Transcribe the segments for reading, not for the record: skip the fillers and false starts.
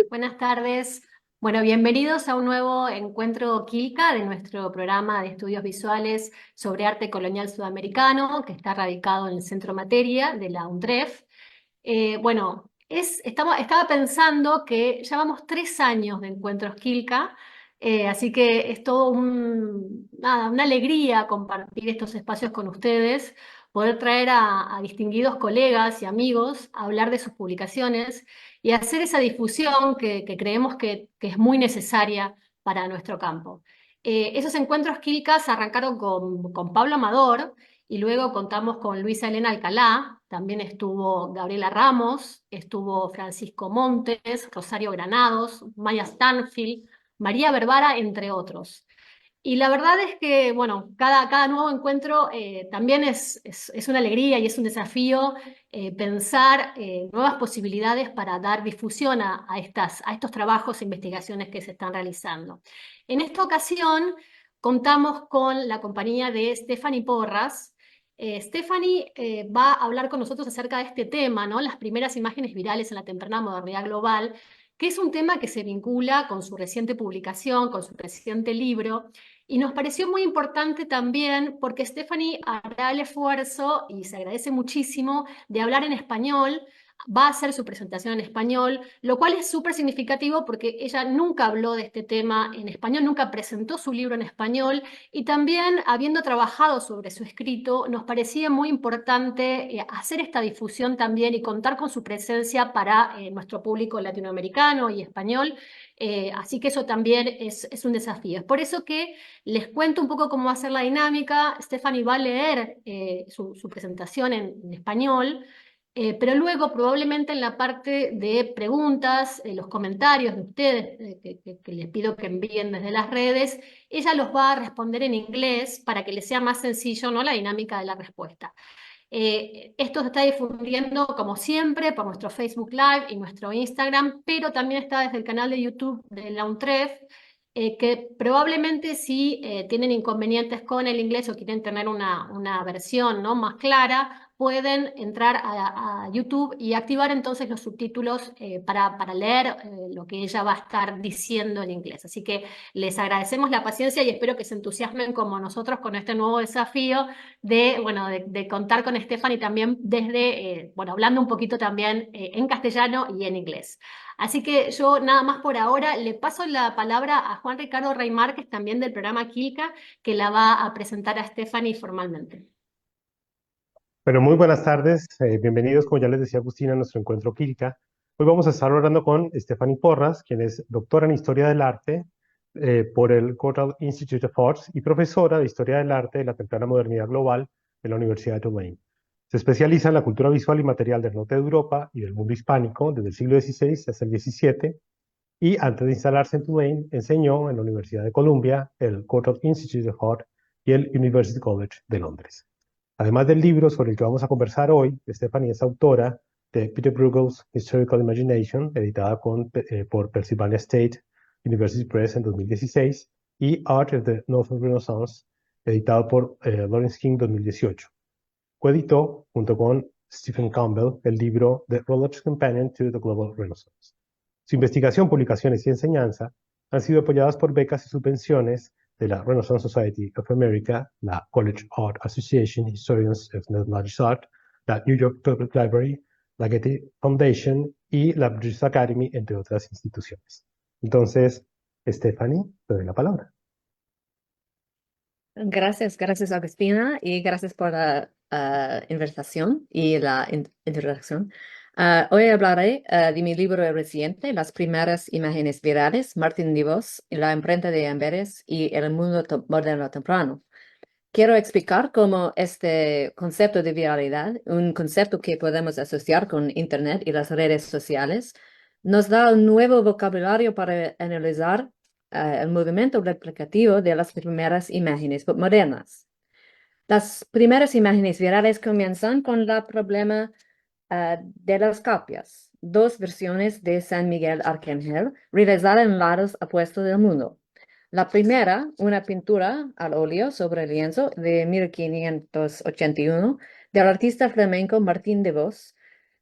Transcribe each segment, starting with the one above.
Buenas tardes. Bueno, bienvenidos a un nuevo encuentro Quilca de nuestro programa de estudios visuales sobre arte colonial sudamericano, que está radicado en el Centro Materia de la UNTREF. Estaba pensando que ya vamos 3 años de encuentros Quilca, así que es todo una alegría compartir estos espacios con ustedes, poder traer a distinguidos colegas y amigos a hablar de sus publicaciones y hacer esa difusión que creemos que es muy necesaria para nuestro campo. Esos encuentros Quilcas arrancaron con Pablo Amador y luego contamos con Luisa Elena Alcalá, también estuvo Gabriela Ramos, estuvo Francisco Montes, Rosario Granados, Maya Stanfield, María Berbara, entre otros. Y la verdad es que, bueno, cada nuevo encuentro también es una alegría y es un desafío pensar nuevas posibilidades para dar difusión a estos trabajos e investigaciones que se están realizando. En esta ocasión contamos con la compañía de Stephanie Porras. Stephanie va a hablar con nosotros acerca de este tema, ¿no? Las primeras imágenes virales en la temprana modernidad global, que es un tema que se vincula con su reciente publicación, con su reciente libro, y nos pareció muy importante también porque Stephanie hará el esfuerzo, y se agradece muchísimo, de hablar en español. Va a hacer su presentación en español, lo cual es súper significativo porque ella nunca habló de este tema en español, nunca presentó su libro en español, y también, habiendo trabajado sobre su escrito, nos parecía muy importante hacer esta difusión también y contar con su presencia para nuestro público latinoamericano y español. Así que eso también es un desafío. Es por eso que les cuento un poco cómo va a ser la dinámica. Stephanie va a leer su presentación en español, pero luego probablemente en la parte de preguntas, los comentarios de ustedes, que les pido que envíen desde las redes, ella los va a responder en inglés para que les sea más sencillo, ¿no?, la dinámica de la respuesta. Esto se está difundiendo, como siempre, por nuestro Facebook Live y nuestro Instagram, pero también está desde el canal de YouTube de la UNTREF, que probablemente si tienen inconvenientes con el inglés o quieren tener una versión, ¿no?, más clara, pueden entrar a YouTube y activar entonces los subtítulos para leer lo que ella va a estar diciendo en inglés. Así que les agradecemos la paciencia y espero que se entusiasmen como nosotros con este nuevo desafío de contar con Stephanie también desde, hablando un poquito también en castellano y en inglés. Así que yo nada más por ahora le paso la palabra a Juan Ricardo Rey Márquez, también del programa Quilca, que la va a presentar a Stephanie formalmente. Bueno, muy buenas tardes. Bienvenidos, como ya les decía Agustina, a nuestro encuentro Quilca. Hoy vamos a estar hablando con Stephanie Porras, quien es doctora en Historia del Arte por el Courtauld Institute of Arts y profesora de Historia del Arte de la Temprana Modernidad Global de la Universidad de Tulane. Se especializa en la cultura visual y material del norte de Europa y del mundo hispánico desde el siglo XVI hasta el XVII, y antes de instalarse en Tulane enseñó en la Universidad de Columbia, el Courtauld Institute of Art y el University College de Londres. Además del libro sobre el que vamos a conversar hoy, Stephanie es autora de Peter Bruegel's Historical Imagination, editada por Pennsylvania State University Press en 2016, y Art of the Northern Renaissance, editado por Lawrence King 2018. Coeditó, junto con Stephen Campbell, el libro The Routledge Companion to the Global Renaissance. Su investigación, publicaciones y enseñanza han sido apoyadas por becas y subvenciones de la Renaissance Society of America, la College Art Association, Historians of Knowledge Art, la New York Public Library, la Getty Foundation y la British Academy, entre otras instituciones. Entonces, Stephanie, te doy la palabra. Gracias Agustina y gracias por la invitación y la introducción. Hoy hablaré de mi libro reciente, Las primeras imágenes virales, Martín Divos, la imprenta de Amberes y el mundo moderno temprano. Quiero explicar cómo este concepto de viralidad, un concepto que podemos asociar con Internet y las redes sociales, nos da un nuevo vocabulario para analizar el movimiento replicativo de las primeras imágenes modernas. Las primeras imágenes virales comienzan con el problema de las copias, dos versiones de San Miguel Arcángel realizadas en lados opuestos del mundo. La primera, una pintura al óleo sobre lienzo de 1581 del artista flamenco Martín de Vos,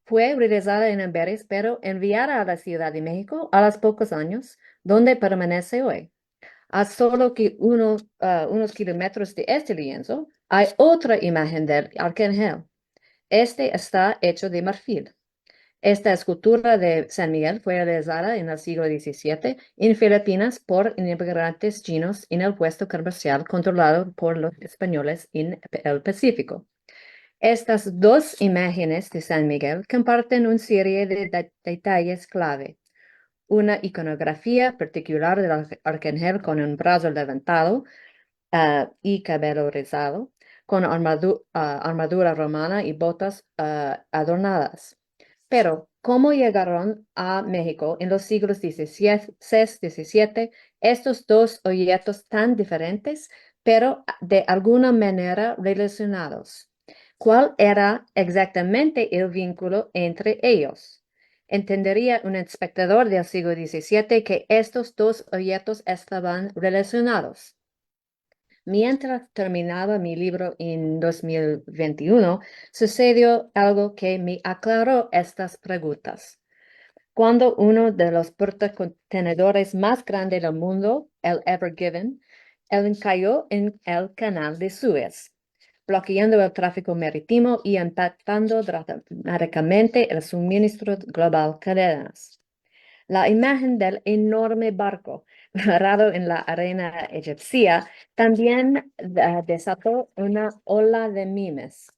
fue realizada en Amberes, pero enviada a la Ciudad de México a los pocos años, donde permanece hoy. A solo que unos kilómetros de este lienzo hay otra imagen del arcángel. Este está hecho de marfil. Esta escultura de San Miguel fue realizada en el siglo XVII en Filipinas por inmigrantes chinos en el puesto comercial controlado por los españoles en el Pacífico. Estas dos imágenes de San Miguel comparten una serie de detalles clave. Una iconografía particular del arcángel con un brazo levantado y cabello rizado, con armadura romana y botas adornadas. Pero, ¿cómo llegaron a México en los siglos XVI, XVII estos dos objetos tan diferentes, pero de alguna manera relacionados? ¿Cuál era exactamente el vínculo entre ellos? Entendería un espectador del siglo XVII que estos dos objetos estaban relacionados. Mientras terminaba mi libro en 2021, sucedió algo que me aclaró estas preguntas. Cuando uno de los portacontenedores más grandes del mundo, el Ever Given, cayó en el canal de Suez, bloqueando el tráfico marítimo y impactando dramáticamente el suministro global cadenas. La imagen del enorme barco varado en la arena egipcia también desató una ola de memes,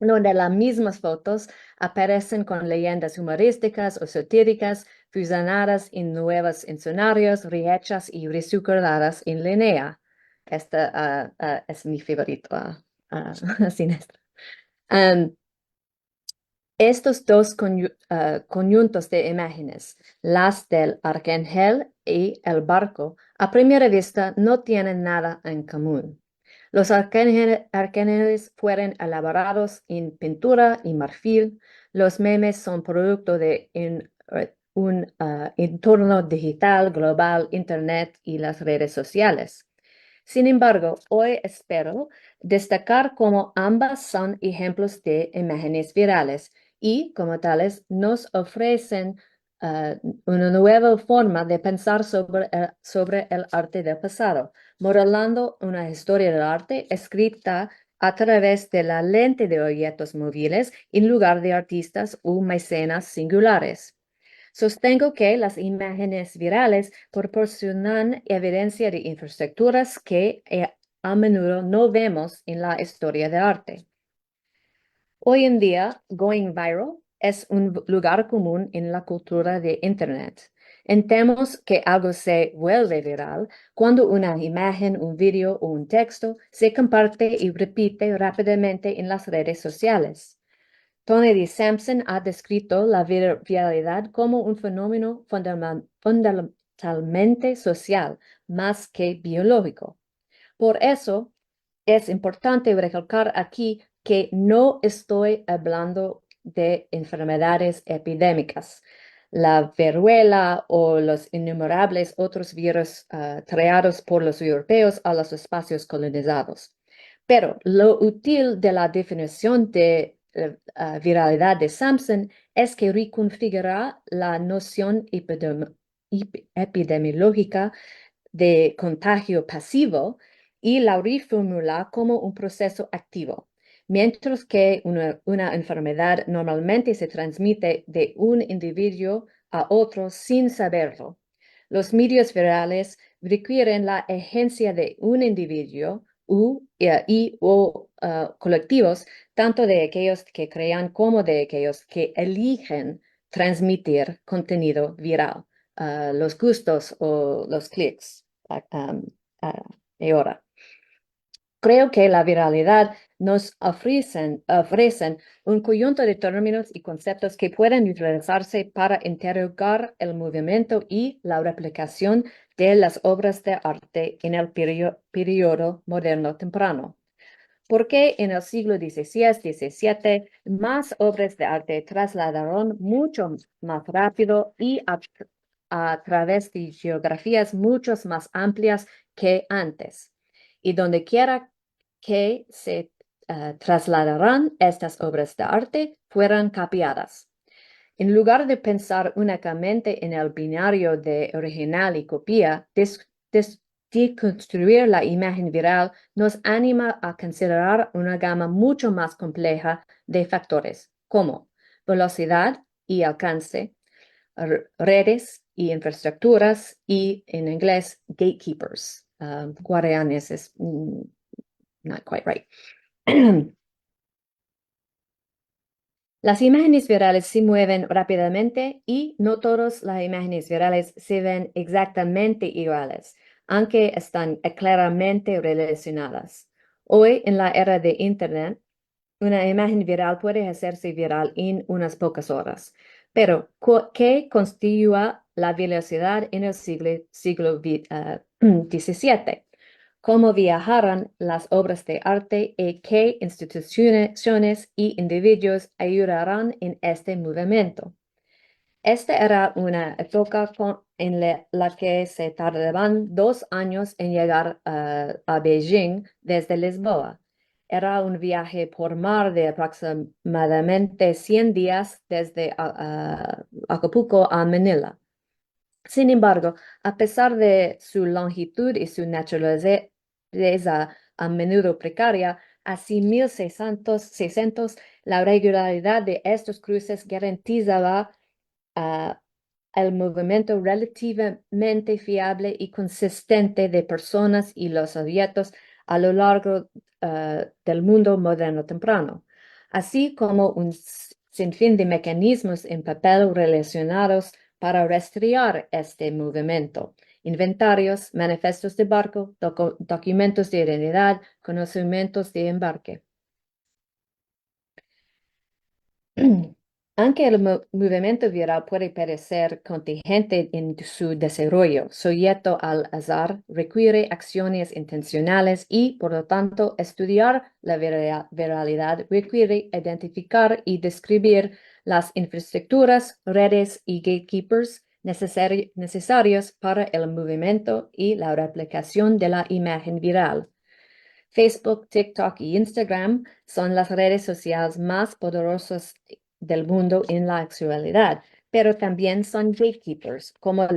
donde las mismas fotos aparecen con leyendas humorísticas o satíricas fusionadas en nuevos escenarios, rehechas y recicladas en línea. Esta es mi favorito siniestro. Estos dos conjuntos de imágenes, las del arcángel y el barco, a primera vista no tienen nada en común. Los arcángeles fueron elaborados en pintura y marfil. Los memes son producto de un entorno digital, global, Internet y las redes sociales. Sin embargo, hoy espero destacar cómo ambas son ejemplos de imágenes virales y, como tales, nos ofrecen una nueva forma de pensar sobre el arte del pasado, modelando una historia del arte escrita a través de la lente de objetos móviles en lugar de artistas o mecenas singulares. Sostengo que las imágenes virales proporcionan evidencia de infraestructuras que a menudo no vemos en la historia del arte. Hoy en día, going viral es un lugar común en la cultura de Internet. Entendemos que algo se vuelve viral cuando una imagen, un video o un texto se comparte y repite rápidamente en las redes sociales. Tony D. Sampson ha descrito la viralidad como un fenómeno fundamentalmente social, más que biológico. Por eso, es importante recalcar aquí que no estoy hablando de enfermedades epidémicas, la viruela o los innumerables otros virus traídos por los europeos a los espacios colonizados. Pero lo útil de la definición de viralidad de Sampson es que reconfigura la noción epidemiológica de contagio pasivo y la reformula como un proceso activo. Mientras que una enfermedad normalmente se transmite de un individuo a otro sin saberlo, los medios virales requieren la agencia de un individuo o colectivos, tanto de aquellos que crean como de aquellos que eligen transmitir contenido viral, los gustos o los clics. Ahora, creo que la viralidad nos ofrecen un conjunto de términos y conceptos que pueden utilizarse para interrogar el movimiento y la replicación de las obras de arte en el periodo moderno temprano. Porque en el siglo XVI, XVII, más obras de arte trasladaron mucho más rápido y a través de geografías mucho más amplias que antes. Y donde quiera que se trasladarán estas obras de arte fueran copiadas. En lugar de pensar únicamente en el binario de original y copia, deconstruir la imagen viral nos anima a considerar una gama mucho más compleja de factores, como velocidad y alcance, redes y infraestructuras, y en inglés, gatekeepers. Guardianes es not quite right. Las imágenes virales se mueven rápidamente y no todas las imágenes virales se ven exactamente iguales, aunque están claramente relacionadas. Hoy, en la era de Internet, una imagen viral puede hacerse viral en unas pocas horas. Pero, ¿qué constituye la velocidad en el siglo XVII? ¿Cómo viajaron las obras de arte y qué instituciones y individuos ayudaron en este movimiento? Esta era una época en la que se tardaban 2 años en llegar a Beijing desde Lisboa. Era un viaje por mar de aproximadamente 100 días desde Acapulco a Manila. Sin embargo, a pesar de su longitud y su naturaleza a menudo precaria, hacia 1600, la regularidad de estos cruces garantizaba el movimiento relativamente fiable y consistente de personas y los objetos a lo largo del mundo moderno temprano, así como un sinfín de mecanismos en papel relacionados para rastrear este movimiento: inventarios, manifestos de barco, documentos de identidad, conocimientos de embarque. Aunque el movimiento viral puede parecer contingente en su desarrollo, sujeto al azar, requiere acciones intencionales y, por lo tanto, estudiar la viralidad requiere identificar y describir las infraestructuras, redes y gatekeepers necesarios para el movimiento y la replicación de la imagen viral. Facebook, TikTok y Instagram son las redes sociales más poderosas del mundo en la actualidad, pero también son gatekeepers, como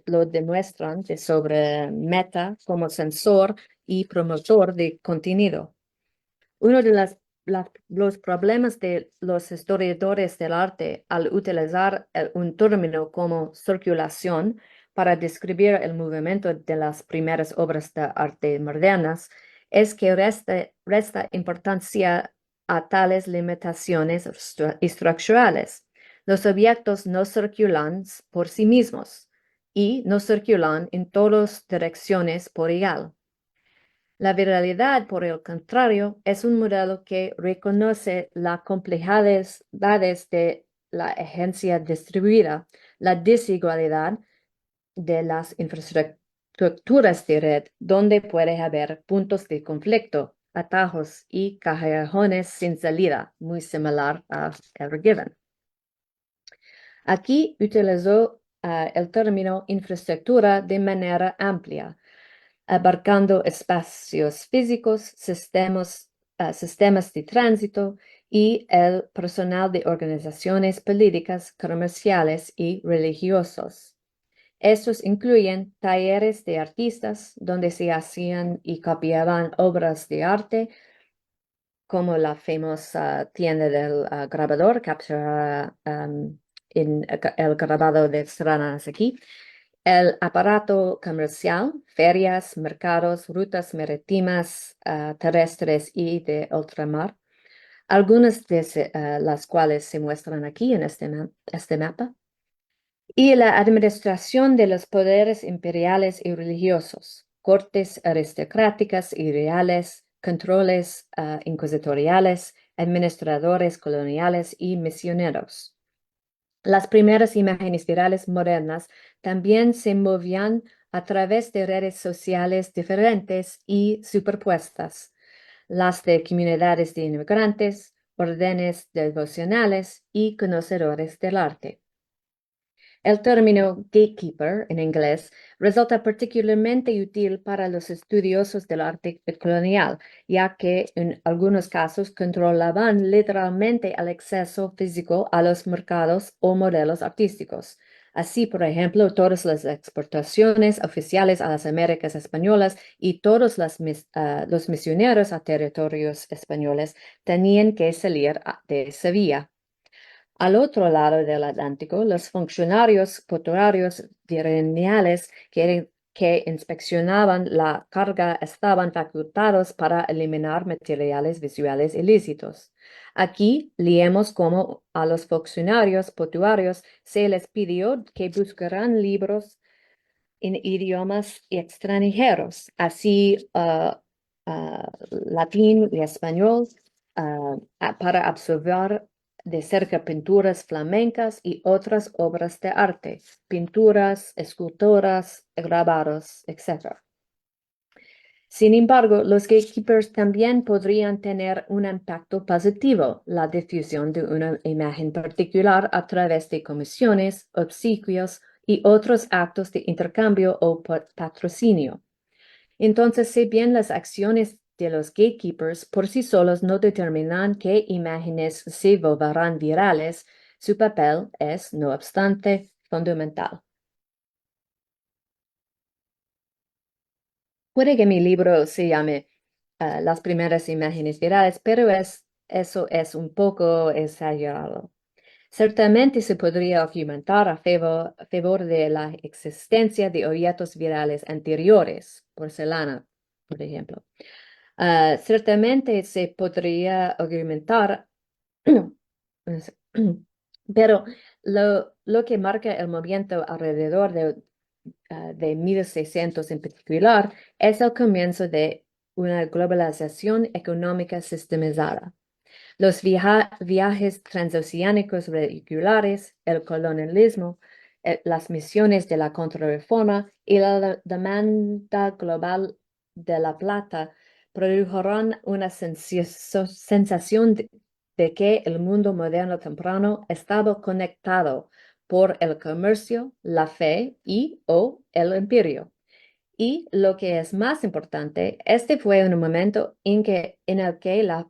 lo demuestran sobre Meta como censor y promotor de contenido. Uno de los problemas de los historiadores del arte al utilizar un término como circulación para describir el movimiento de las primeras obras de arte modernas es que resta importancia a tales limitaciones estructurales. Los objetos no circulan por sí mismos y no circulan en todas direcciones por igual. La viralidad, por el contrario, es un modelo que reconoce las complejidades de la agencia distribuida, la desigualdad de las infraestructuras de red, donde puede haber puntos de conflicto, atajos y callejones sin salida, muy similar a Given. Aquí utilizó el término infraestructura de manera amplia, abarcando espacios físicos, sistemas de tránsito y el personal de organizaciones políticas, comerciales y religiosos. Estos incluyen talleres de artistas donde se hacían y copiaban obras de arte, como la famosa tienda del grabador, capturada en el grabado de Serranas aquí, el aparato comercial, ferias, mercados, rutas marítimas, terrestres y de ultramar, algunas de las cuales se muestran aquí en este mapa, y la administración de los poderes imperiales y religiosos, cortes aristocráticas y reales, controles inquisitoriales, administradores coloniales y misioneros. Las primeras imágenes virales modernas también se movían a través de redes sociales diferentes y superpuestas, las de comunidades de inmigrantes, órdenes devocionales y conocedores del arte. El término gatekeeper en inglés resulta particularmente útil para los estudiosos del arte colonial, ya que en algunos casos controlaban literalmente el acceso físico a los mercados o modelos artísticos. Así, por ejemplo, todas las exportaciones oficiales a las Américas españolas y todos los misioneros a territorios españoles tenían que salir de Sevilla. Al otro lado del Atlántico, los funcionarios portuarios virreinales que inspeccionaban la carga estaban facultados para eliminar materiales visuales ilícitos. Aquí leemos cómo a los funcionarios portuarios se les pidió que buscaran libros en idiomas extranjeros, así latín y español, para absorber de cerca pinturas flamencas y otras obras de arte, pinturas, esculturas, grabados, etc. Sin embargo, los gatekeepers también podrían tener un impacto positivo, la difusión de una imagen particular a través de comisiones, obsequios y otros actos de intercambio o patrocinio. Entonces, si bien las acciones de los gatekeepers por sí solos no determinan qué imágenes se volverán virales, su papel es, no obstante, fundamental. Puede que mi libro se llame Las primeras imágenes virales, pero eso es un poco exagerado. Ciertamente se podría argumentar a favor de la existencia de objetos virales anteriores, porcelana, por ejemplo. Ciertamente se podría argumentar, pero lo que marca el movimiento alrededor de 1600 en particular es el comienzo de una globalización económica sistematizada. Los viajes transoceánicos regulares, el colonialismo, las misiones de la contrarreforma y la demanda global de la plata produjeron una sensación de que el mundo moderno temprano estaba conectado por el comercio, la fe o el imperio. Y lo que es más importante, este fue un momento en el que las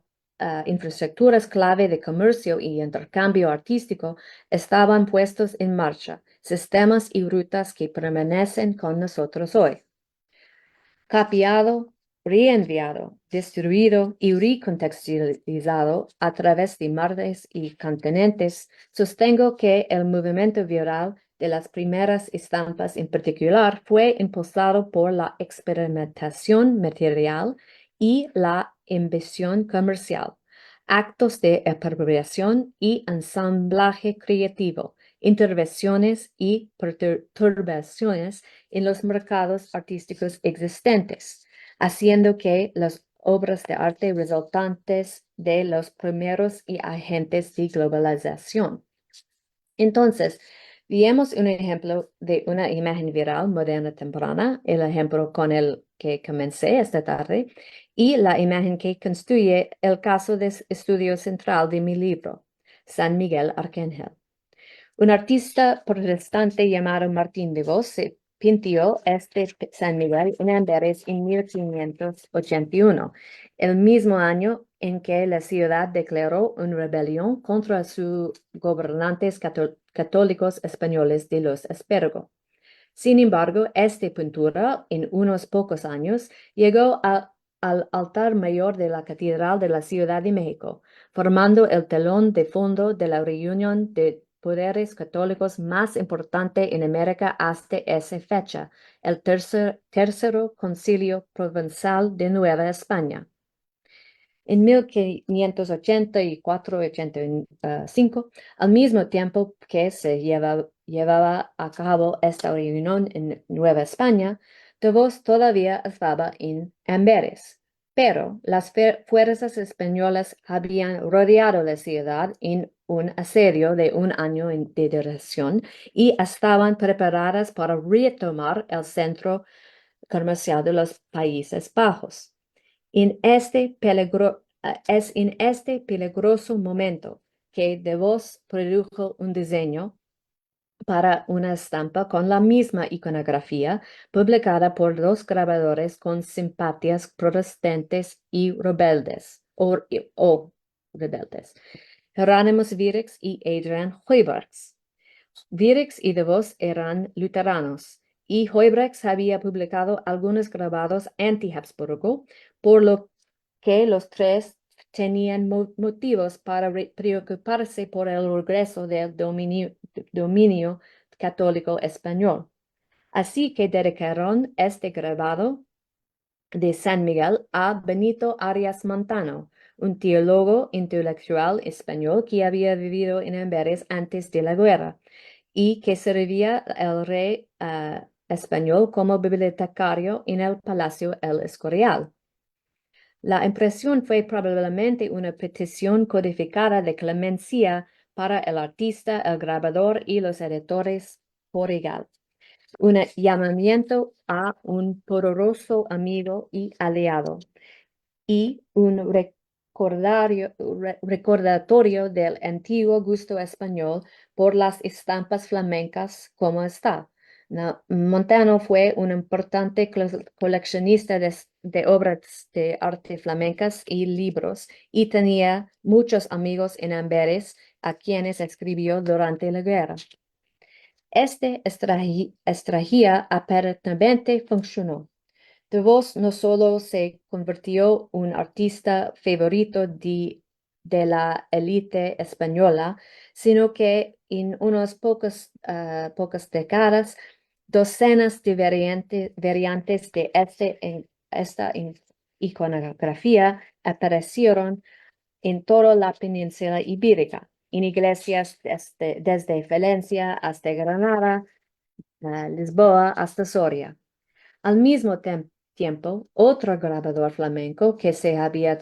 infraestructuras clave de comercio y intercambio artístico estaban puestos en marcha, sistemas y rutas que permanecen con nosotros hoy. Copiado, reenviado, destruido y recontextualizado a través de mares y continentes, sostengo que el movimiento viral de las primeras estampas en particular fue impulsado por la experimentación material y la ambición comercial, actos de apropiación y ensamblaje creativo, intervenciones y perturbaciones en los mercados artísticos existentes, haciendo que las obras de arte resultantes de los primeros y agentes de globalización. Entonces, veamos un ejemplo de una imagen viral moderna temprana, el ejemplo con el que comencé esta tarde, y la imagen que constituye el caso de estudio central de mi libro, San Miguel Arcángel. Un artista protestante llamado Martín de Vos pintó este San Miguel en Amberes en 1581, el mismo año en que la ciudad declaró una rebelión contra sus gobernantes católicos españoles de los Aspergo. Sin embargo, esta pintura, en unos pocos años, llegó al altar mayor de la Catedral de la Ciudad de México, formando el telón de fondo de la reunión de poderes católicos más importante en América hasta esa fecha, el tercero Concilio Provincial de Nueva España. En 1584-85, al mismo tiempo que se llevaba a cabo esta reunión en Nueva España, de Vos todavía estaba en Amberes, pero las fuerzas españolas habían rodeado la ciudad en un asedio de un año de duración y estaban preparadas para retomar el centro comercial de los Países Bajos. Es en este peligroso momento que De Vos produjo un diseño para una estampa con la misma iconografía, publicada por dos grabadores con simpatías protestantes y rebeldes, o rebeldes, Hieronymus Virix y Adrian Huygens. Virix y De Vos eran luteranos, y Huygens había publicado algunos grabados anti-Habsburgo, por lo que los tres tenían motivos para preocuparse por el regreso del dominio católico español. Así que dedicaron este grabado de San Miguel a Benito Arias Montano, un teólogo intelectual español que había vivido en Amberes antes de la guerra y que servía al rey español como bibliotecario en el Palacio El Escorial. La impresión fue probablemente una petición codificada de clemencia para el artista, el grabador y los editores por igual. Un llamamiento a un poderoso amigo y aliado, y un recordatorio del antiguo gusto español por las estampas flamencas como está. Montano fue un importante coleccionista de obras de arte flamencas y libros, y tenía muchos amigos en Amberes a quienes escribió durante la guerra. Esta estrategia aparentemente funcionó. De Vos no solo se convirtió en un artista favorito de la élite española, sino que en unas pocas décadas, docenas de variantes de esta iconografía aparecieron en toda la península ibérica, en iglesias desde Valencia hasta Granada, Lisboa hasta Soria. Al mismo tiempo, otro grabador flamenco que se había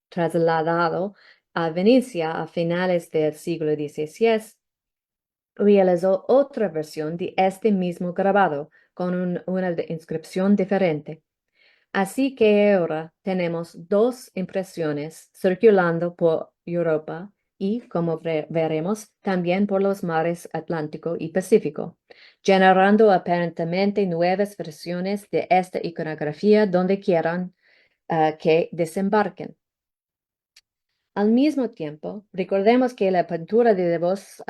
trasladado a Venecia a finales del siglo XVI realizó otra versión de este mismo grabado con una inscripción diferente. Así que ahora tenemos dos impresiones circulando por Europa y, como veremos, también por los mares Atlántico y Pacífico, generando aparentemente nuevas versiones de esta iconografía donde quieran que desembarquen. Al mismo tiempo, recordemos que la pintura de De Vos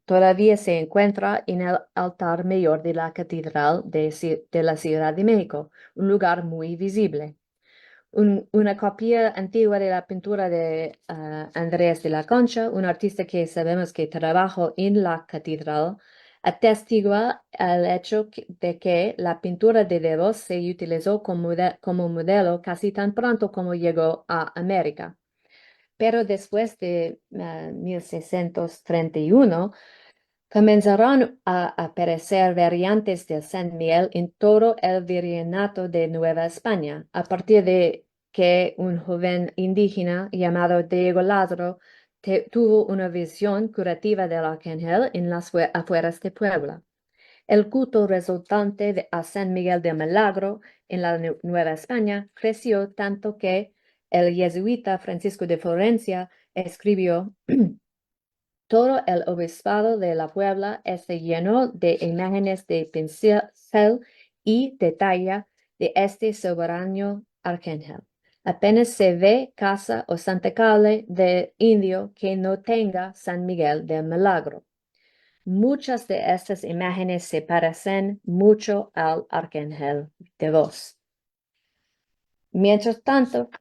todavía se encuentra en el altar mayor de la Catedral de la Ciudad de México, un lugar muy visible. Una copia antigua de la pintura de Andrés de la Concha, un artista que sabemos que trabajó en la catedral, atestigua el hecho de que la pintura de De Vos se utilizó como modelo casi tan pronto como llegó a América. Pero después de 1631, comenzaron a aparecer variantes de San Miguel en todo el virreinato de Nueva España, a partir de que un joven indígena llamado Diego Lázaro tuvo una visión curativa del arcángel en las afueras de Puebla. El culto resultante a San Miguel de Milagro en la Nueva España creció tanto que el jesuita Francisco de Florencia escribió: todo el obispado de la Puebla está lleno de imágenes de pincel y de talla de este soberano arcángel. Apenas se ve casa o santacale de indio que no tenga San Miguel del Milagro. Muchas de estas imágenes se parecen mucho al arcángel de Vos. Mientras tanto,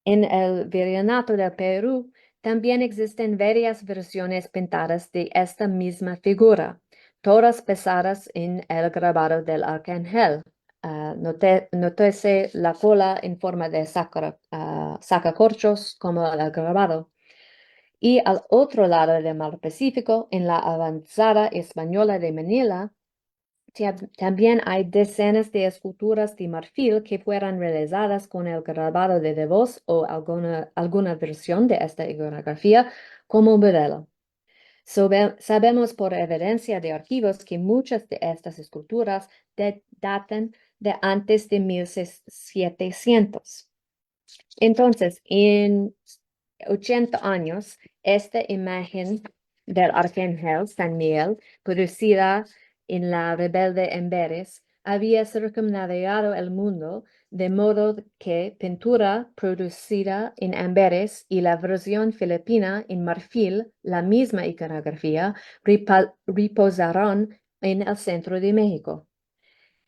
en el virreinato del Perú también existen varias versiones pintadas de esta misma figura, todas basadas en el grabado del arcángel. Nótese la cola en forma de sacacorchos como el grabado. Y al otro lado del Mar Pacífico, en la avanzada española de Manila, también hay decenas de esculturas de marfil que fueron realizadas con el grabado de De Vos o alguna versión de esta iconografía como modelo. Sabemos por evidencia de archivos que muchas de estas esculturas datan de antes de 1700. Entonces, en 80 años, esta imagen del arcángel San Miguel, producida en la rebelde Amberes, había circunnavegado el mundo, de modo que pintura producida en Amberes y la versión filipina en marfil, la misma iconografía, reposaron en el centro de México.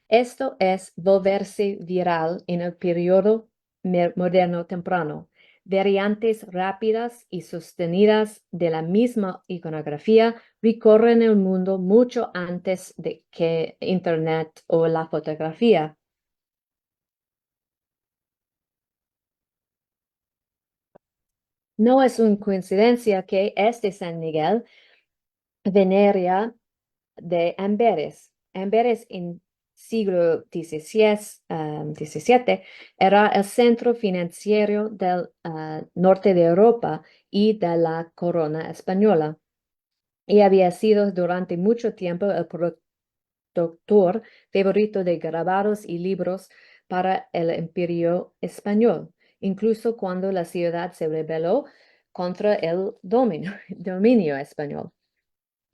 Esto es volverse viral en el periodo moderno temprano. Variantes rápidas y sostenidas de la misma iconografía recorren el mundo mucho antes de que Internet o la fotografía. No es una coincidencia que este San Miguel venera de Amberes. Amberes en siglo XVII era el centro financiero del norte de Europa y de la corona española, y había sido durante mucho tiempo el productor favorito de grabados y libros para el Imperio español, incluso cuando la ciudad se rebeló contra el dominio español.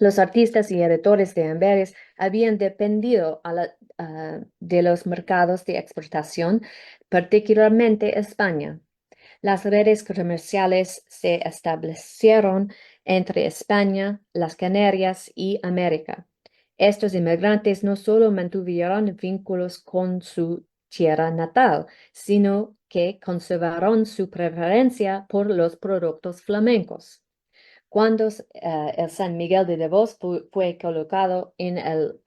Los artistas y editores de Amberes habían dependido de los mercados de exportación, particularmente España. Las redes comerciales se establecieron entre España, las Canarias y América. Estos inmigrantes no solo mantuvieron vínculos con su tierra natal, sino que conservaron su preferencia por los productos flamencos. Cuando el San Miguel de Vos fue colocado en el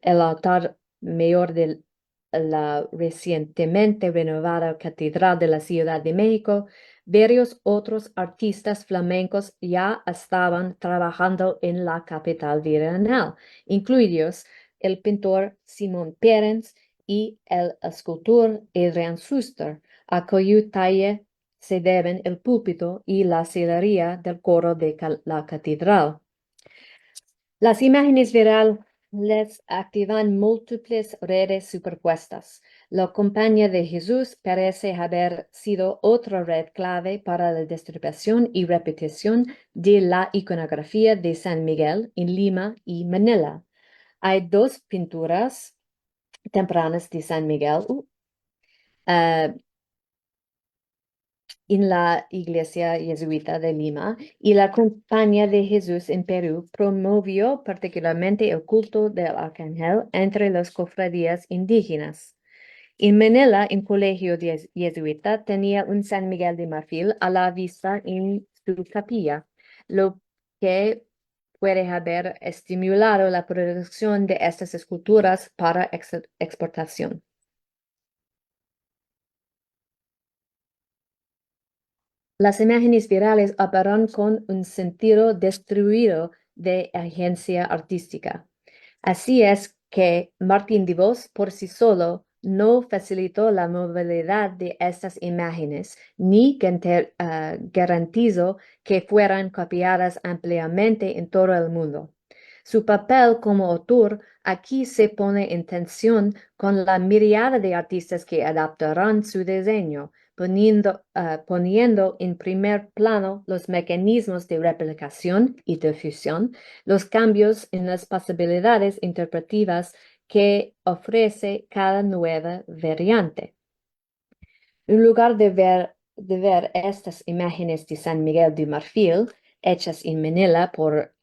altar mayor de la recientemente renovada Catedral de la Ciudad de México, varios otros artistas flamencos ya estaban trabajando en la capital virreinal, incluidos el pintor Simón Pérez y el escultor Adrián Suster, a cuyo talle se deben el púlpito y la sillería del coro de la catedral. Las imágenes virales activan múltiples redes superpuestas. La Compañía de Jesús parece haber sido otra red clave para la distribución y repetición de la iconografía de San Miguel en Lima y Manila. Hay dos pinturas tempranas de San Miguel en la iglesia jesuita de Lima, y la Compañía de Jesús en Perú promovió particularmente el culto del arcángel entre las cofradías indígenas. En Manila, un colegio jesuita tenía un San Miguel de marfil a la vista en su capilla, lo que puede haber estimulado la producción de estas esculturas para exportación. Las imágenes virales operan con un sentido distribuido de agencia artística. Así es que Martín de Vos por sí solo no facilitó la movilidad de estas imágenes, ni garantizó que fueran copiadas ampliamente en todo el mundo. Su papel como autor aquí se pone en tensión con la mirada de artistas que adaptarán su diseño, poniendo en primer plano los mecanismos de replicación y difusión, los cambios en las posibilidades interpretativas que ofrece cada nueva variante. En lugar de ver estas imágenes de San Miguel de Marfil, hechas en Manila por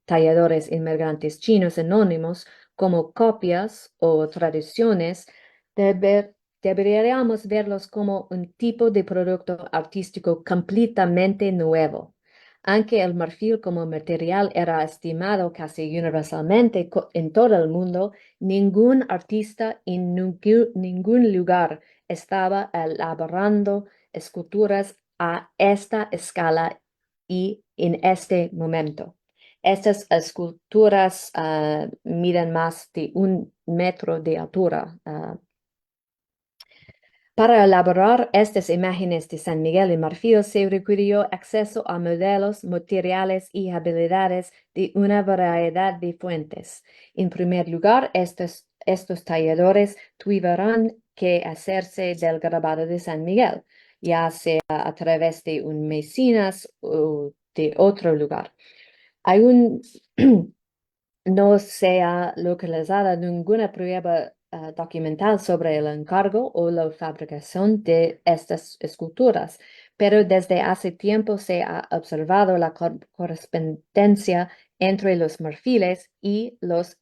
talladores inmigrantes chinos anónimos, como copias o traducciones, deberíamos verlos como un tipo de producto artístico completamente nuevo. Aunque el marfil como material era estimado casi universalmente en todo el mundo, ningún artista en ningún lugar estaba elaborando esculturas a esta escala y en este momento. Estas esculturas miden más de 1 metro de altura. Para elaborar estas imágenes de San Miguel de Marfil se requirió acceso a modelos, materiales y habilidades de una variedad de fuentes. En primer lugar, estos talladores tuvieron que hacerse del grabado de San Miguel, ya sea a través de un mecenas o de otro lugar. Aún no se ha localizado ninguna prueba documental sobre el encargo o la fabricación de estas esculturas, pero desde hace tiempo se ha observado la correspondencia entre los marfiles y los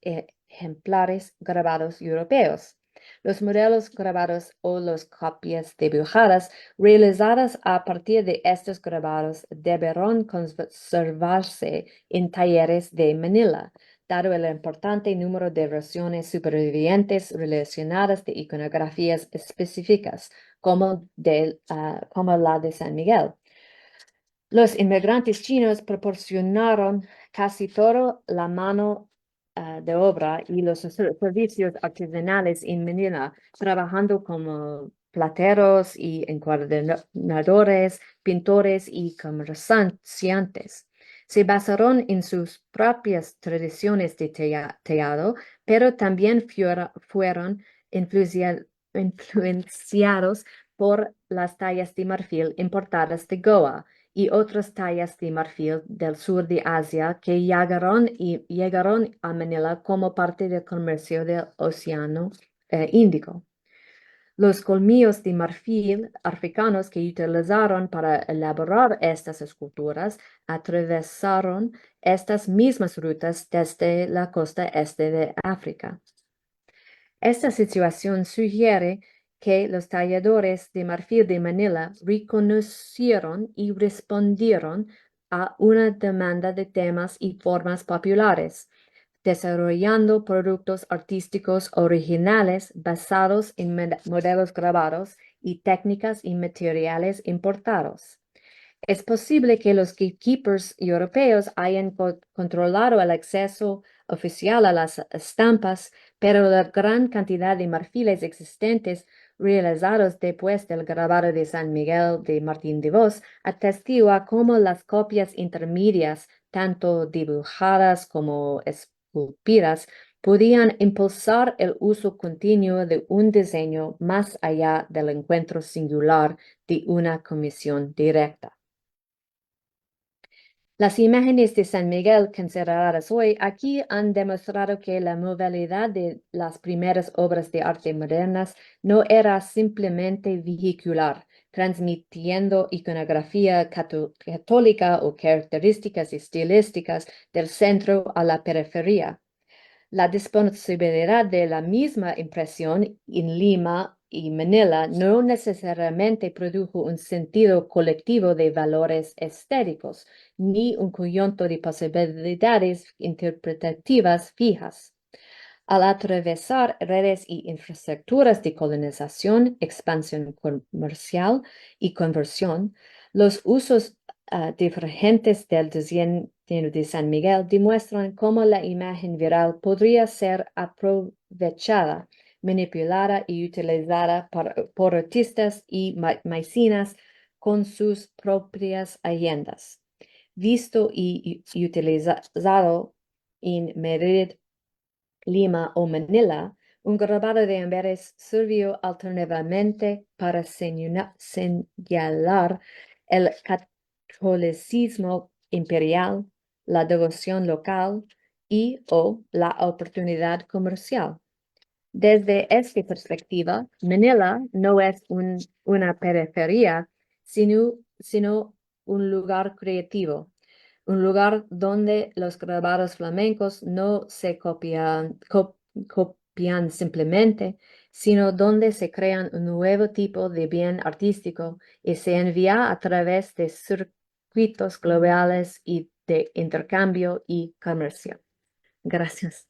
ejemplares grabados europeos. Los modelos grabados o las copias dibujadas realizadas a partir de estos grabados deberán conservarse en talleres de Manila, dado el importante número de versiones supervivientes relacionadas de iconografías específicas, como la de San Miguel. Los inmigrantes chinos proporcionaron casi toda la mano de obra y los servicios artesanales en Manila, trabajando como plateros y encuadernadores, pintores y comerciantes. Se basaron en sus propias tradiciones de tallado, pero también fueron influenciados por las tallas de marfil importadas de Goa y otras tallas de marfil del sur de Asia que llegaron a Manila como parte del comercio del Océano Índico. Los colmillos de marfil africanos que utilizaron para elaborar estas esculturas atravesaron estas mismas rutas desde la costa este de África. Esta situación sugiere que los talladores de marfil de Manila reconocieron y respondieron a una demanda de temas y formas populares, desarrollando productos artísticos originales basados en modelos grabados y técnicas y materiales importados. Es posible que los gatekeepers europeos hayan controlado el acceso oficial a las estampas, pero la gran cantidad de marfiles existentes realizados después del grabado de San Miguel de Martín de Vos atestigua cómo las copias intermedias, tanto dibujadas como esculpidas, podían impulsar el uso continuo de un diseño más allá del encuentro singular de una comisión directa. Las imágenes de San Miguel consideradas hoy aquí han demostrado que la modalidad de las primeras obras de arte modernas no era simplemente vehicular, transmitiendo iconografía católica o características estilísticas del centro a la periferia. La disponibilidad de la misma impresión en Lima y Manila no necesariamente produjo un sentido colectivo de valores estéticos, ni un conjunto de posibilidades interpretativas fijas. Al atravesar redes y infraestructuras de colonización, expansión comercial y conversión, los usos divergentes del diseño de San Miguel demuestran cómo la imagen viral podría ser aprovechada, manipulada y utilizada por artistas y mecenas con sus propias agendas. Visto y utilizado en Madrid, Lima o Manila, un grabado de Amberes sirvió alternativamente para señalar el catolicismo imperial, la devoción local y o la oportunidad comercial. Desde esta perspectiva, Manila no es una periferia, sino un lugar creativo, un lugar donde los grabados flamencos no se copian simplemente, sino donde se crean un nuevo tipo de bien artístico y se envía a través de circuitos globales y de intercambio y comercio. Gracias.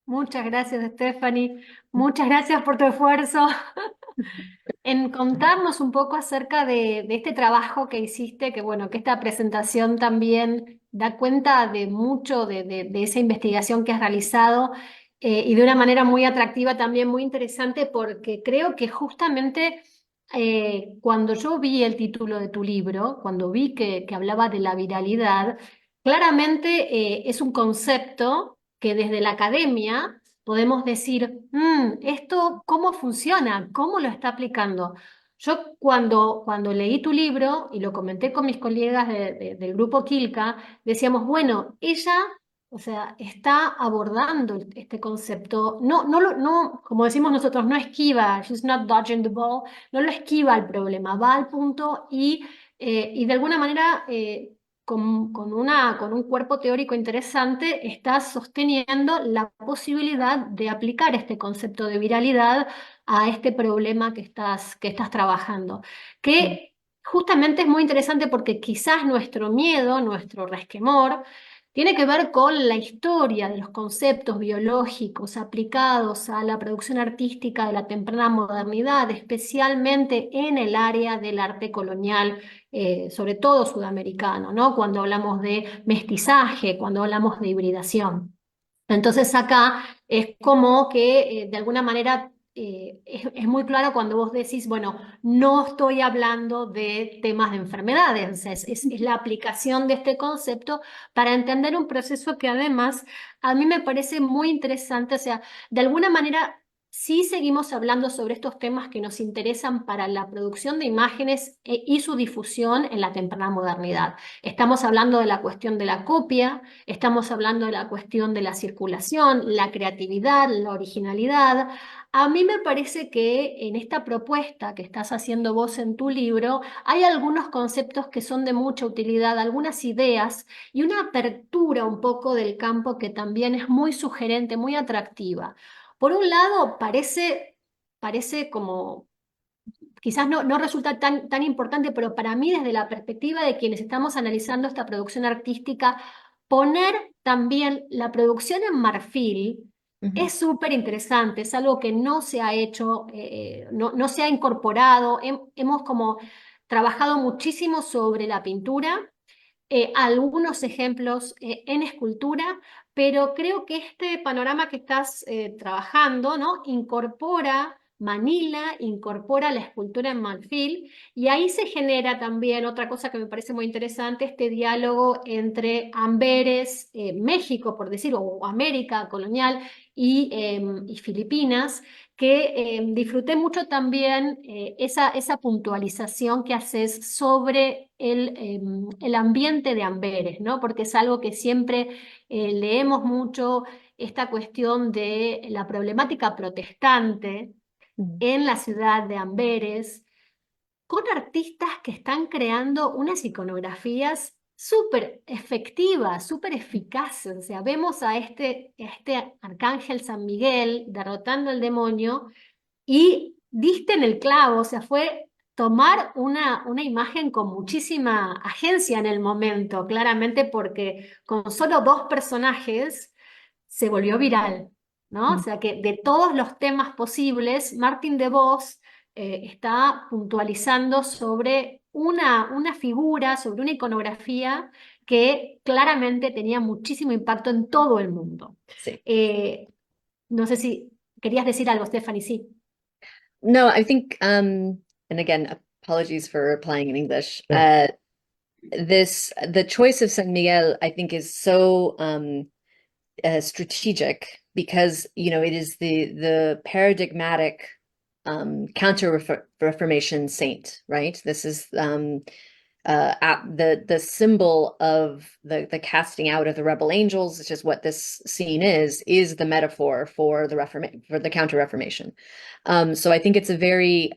Muchas gracias, Stephanie. Muchas gracias por tu esfuerzo en contarnos un poco acerca de este trabajo que hiciste, que bueno, que esta presentación también da cuenta de mucho de esa investigación que has realizado y de una manera muy atractiva, también muy interesante, porque creo que justamente cuando yo vi el título de tu libro, cuando vi que hablaba de la viralidad, claramente es un concepto que desde la academia podemos decir, ¿esto cómo funciona? ¿Cómo lo está aplicando? Yo cuando leí tu libro y lo comenté con mis colegas del grupo Quilca, decíamos, bueno, ella, o sea, está abordando este concepto, no, como decimos nosotros, no esquiva, she's not dodging the ball, no lo esquiva al problema, va al punto y de alguna manera, con un cuerpo teórico interesante, está sosteniendo la posibilidad de aplicar este concepto de viralidad a este problema que estás trabajando. Mm. Que justamente es muy interesante porque quizás nuestro miedo, nuestro resquemor, tiene que ver con la historia de los conceptos biológicos aplicados a la producción artística de la temprana modernidad, especialmente en el área del arte colonial, sobre todo sudamericano, ¿no? Cuando hablamos de mestizaje, cuando hablamos de hibridación. Entonces acá es como que de alguna manera es muy claro cuando vos decís, bueno, no estoy hablando de temas de enfermedades, o sea, es la aplicación de este concepto para entender un proceso que además a mí me parece muy interesante, o sea, de alguna manera sí seguimos hablando sobre estos temas que nos interesan para la producción de imágenes y su difusión en la temprana modernidad. Estamos hablando de la cuestión de la copia. Estamos hablando de la cuestión de la circulación, la creatividad, la originalidad. A mí me parece que en esta propuesta que estás haciendo vos en tu libro hay algunos conceptos que son de mucha utilidad, algunas ideas y una apertura un poco del campo que también es muy sugerente, muy atractiva. Por un lado, parece como quizás no resulta tan importante, pero para mí desde la perspectiva de quienes estamos analizando esta producción artística, poner también la producción en marfil Ujú. es súper interesante, es algo que no se ha hecho, no se ha incorporado, hemos como trabajado muchísimo sobre la pintura, algunos ejemplos en escultura, pero creo que este panorama que estás trabajando, ¿no? Incorpora Manila, incorpora la escultura en marfil y ahí se genera también otra cosa que me parece muy interesante, este diálogo entre Amberes, México, por decirlo, o América colonial y Filipinas, que disfruté mucho también esa puntualización que haces sobre el ambiente de Amberes, ¿no? Porque es algo que siempre leemos mucho, esta cuestión de la problemática protestante Mm. en la ciudad de Amberes, con artistas que están creando unas iconografías súper efectivas, súper eficaces. O sea, vemos a este arcángel San Miguel derrotando al demonio y diste en el clavo, o sea, fue tomar una imagen con muchísima agencia en el momento, claramente porque con solo dos personajes se volvió viral, ¿no? O Mm. sea que de todos los temas posibles, Martin DeVos está puntualizando sobre una figura, sobre una iconografía que claramente tenía muchísimo impacto en todo el mundo. Sí. Eh, no sé si querías decir algo, Stephanie, sí. No, I think, and again, apologies for applying in English. Yeah. The choice of San Miguel, I think, is so strategic because, it is the paradigmatic counter-reformation saint, right? This is the symbol of the casting out of the rebel angels, which is what this scene is the metaphor for the counter-reformation. So I think it's a very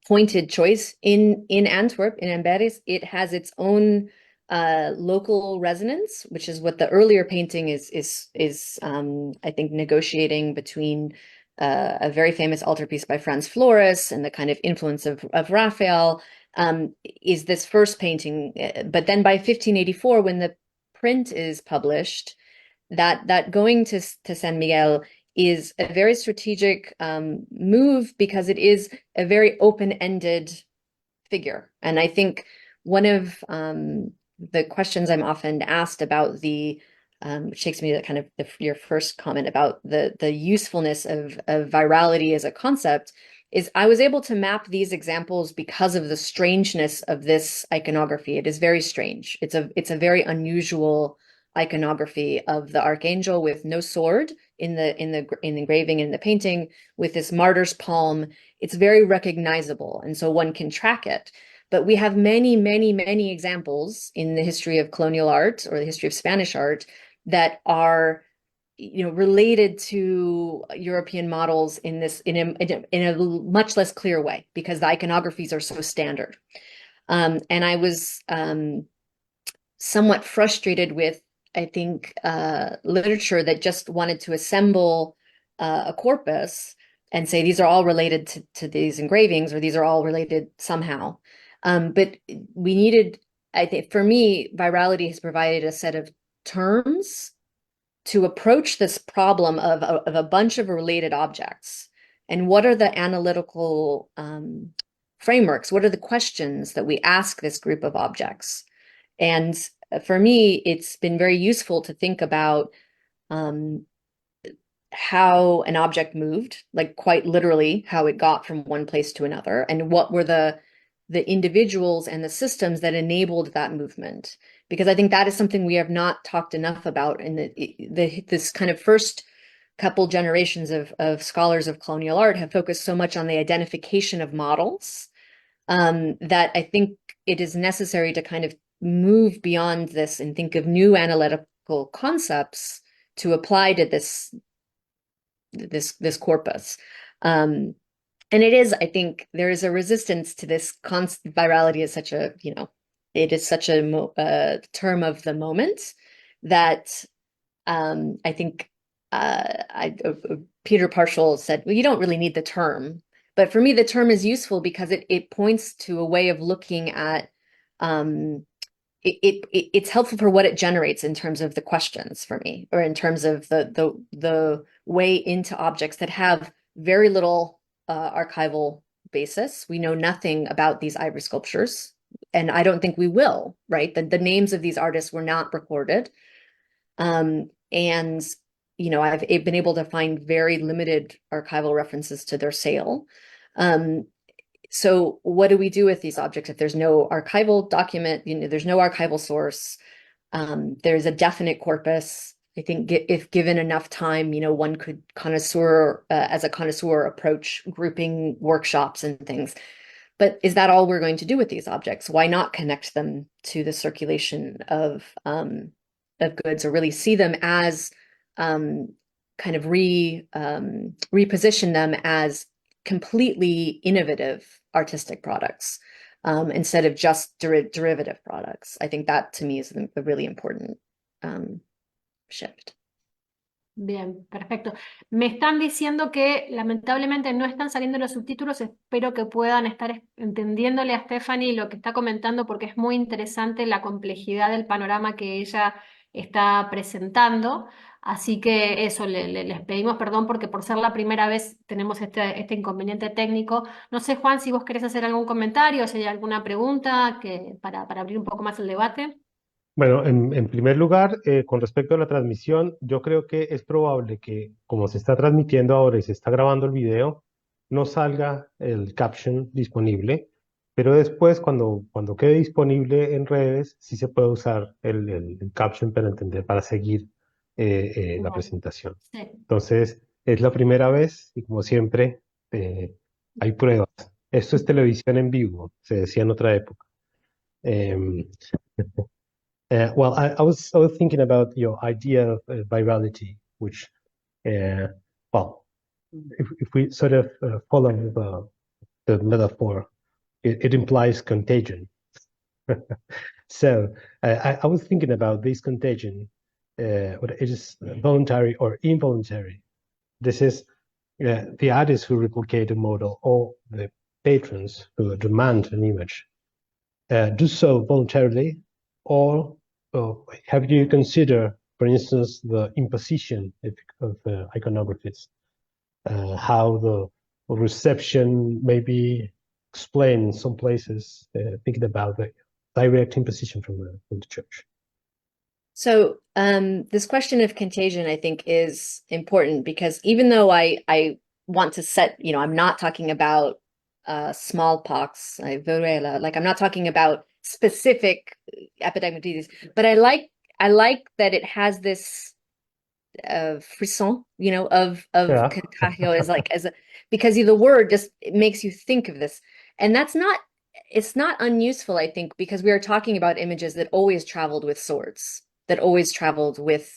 pointed choice in Antwerp, in Amberes. It has its own local resonance, which is what the earlier painting is I think negotiating between a very famous altarpiece by Franz Flores and the kind of influence of Raphael, is this first painting. But then by 1584, when the print is published, that going to San Miguel is a very strategic move because it is a very open-ended figure. And I think one of the questions I'm often asked about which takes me to kind of your first comment about the usefulness of virality as a concept, is I was able to map these examples because of the strangeness of this iconography. It is very strange. It's a very unusual iconography of the archangel with no sword in the engraving and the painting, with this martyr's palm. It's very recognizable, and so one can track it. But we have many, many, many examples in the history of colonial art or the history of Spanish art that are, related to European models in a much less clear way, because the iconographies are so standard. And I was somewhat frustrated with, I think, literature that just wanted to assemble a corpus and say these are all related to these engravings, or these are all related somehow. But we needed, I think, for me, virality has provided a set of terms to approach this problem of a bunch of related objects. And what are the analytical frameworks? What are the questions that we ask this group of objects? And for me, it's been very useful to think about how an object moved, like quite literally how it got from one place to another, and what were the individuals and the systems that enabled that movement. Because I think that is something we have not talked enough about in this kind of first couple generations of scholars of colonial art have focused so much on the identification of models, that I think it is necessary to kind of move beyond this and think of new analytical concepts to apply to this corpus. And it is, I think, there is a resistance to this virality is such a, it is such a term of the moment that I think Peter Parshall said, well, you don't really need the term. But for me, the term is useful because it points to a way of looking at, it's helpful for what it generates in terms of the questions for me, or in terms of the way into objects that have very little archival basis. We know nothing about these ivory sculptures, and I don't think we will, right? The names of these artists were not recorded. And, I've been able to find very limited archival references to their sale. So what do we do with these objects if there's no archival document, there's no archival source, there's a definite corpus? I think if given enough time, one could as a connoisseur approach grouping workshops and things. But is that all we're going to do with these objects? Why not connect them to the circulation of goods, or really see them as kind of reposition them as completely innovative artistic products, instead of just derivative products? I think that to me is a really important shift. Bien, perfecto. Me están diciendo que lamentablemente no están saliendo los subtítulos. Espero que puedan estar entendiéndole a Stephanie lo que está comentando, porque es muy interesante la complejidad del panorama que ella está presentando. Así que eso, les pedimos perdón porque por ser la primera vez tenemos este inconveniente técnico. No sé, Juan, si vos querés hacer algún comentario, si hay alguna pregunta para abrir un poco más el debate. Bueno, en primer lugar, con respecto a la transmisión, yo creo que es probable que, como se está transmitiendo ahora y se está grabando el video, no salga el caption disponible, pero después, cuando quede disponible en redes, sí se puede usar el caption para seguir la Bien, presentación. sí. Entonces, es la primera vez y, como siempre, hay pruebas. Esto es televisión en vivo, se decía en otra época. Em, well, I was thinking about your idea of virality, which, well, if we sort of follow the metaphor, it implies contagion. So I was thinking about this contagion, whether it is voluntary or involuntary. This is the artists who replicate a model, or the patrons who demand an image, do so voluntarily, or have you considered, for instance, the imposition of iconographies, how the reception may be explained in some places, thinking about the direct imposition from the church? So this question of contagion, I think, is important, because even though I want to set, I'm not talking about smallpox, variola, like I'm not talking about specific epidemic disease, but I like I like that it has this frisson, of Yeah. contagio is like because the word just it makes you think of this, and it's not unuseful, I think, because we are talking about images that always traveled with swords, that always traveled with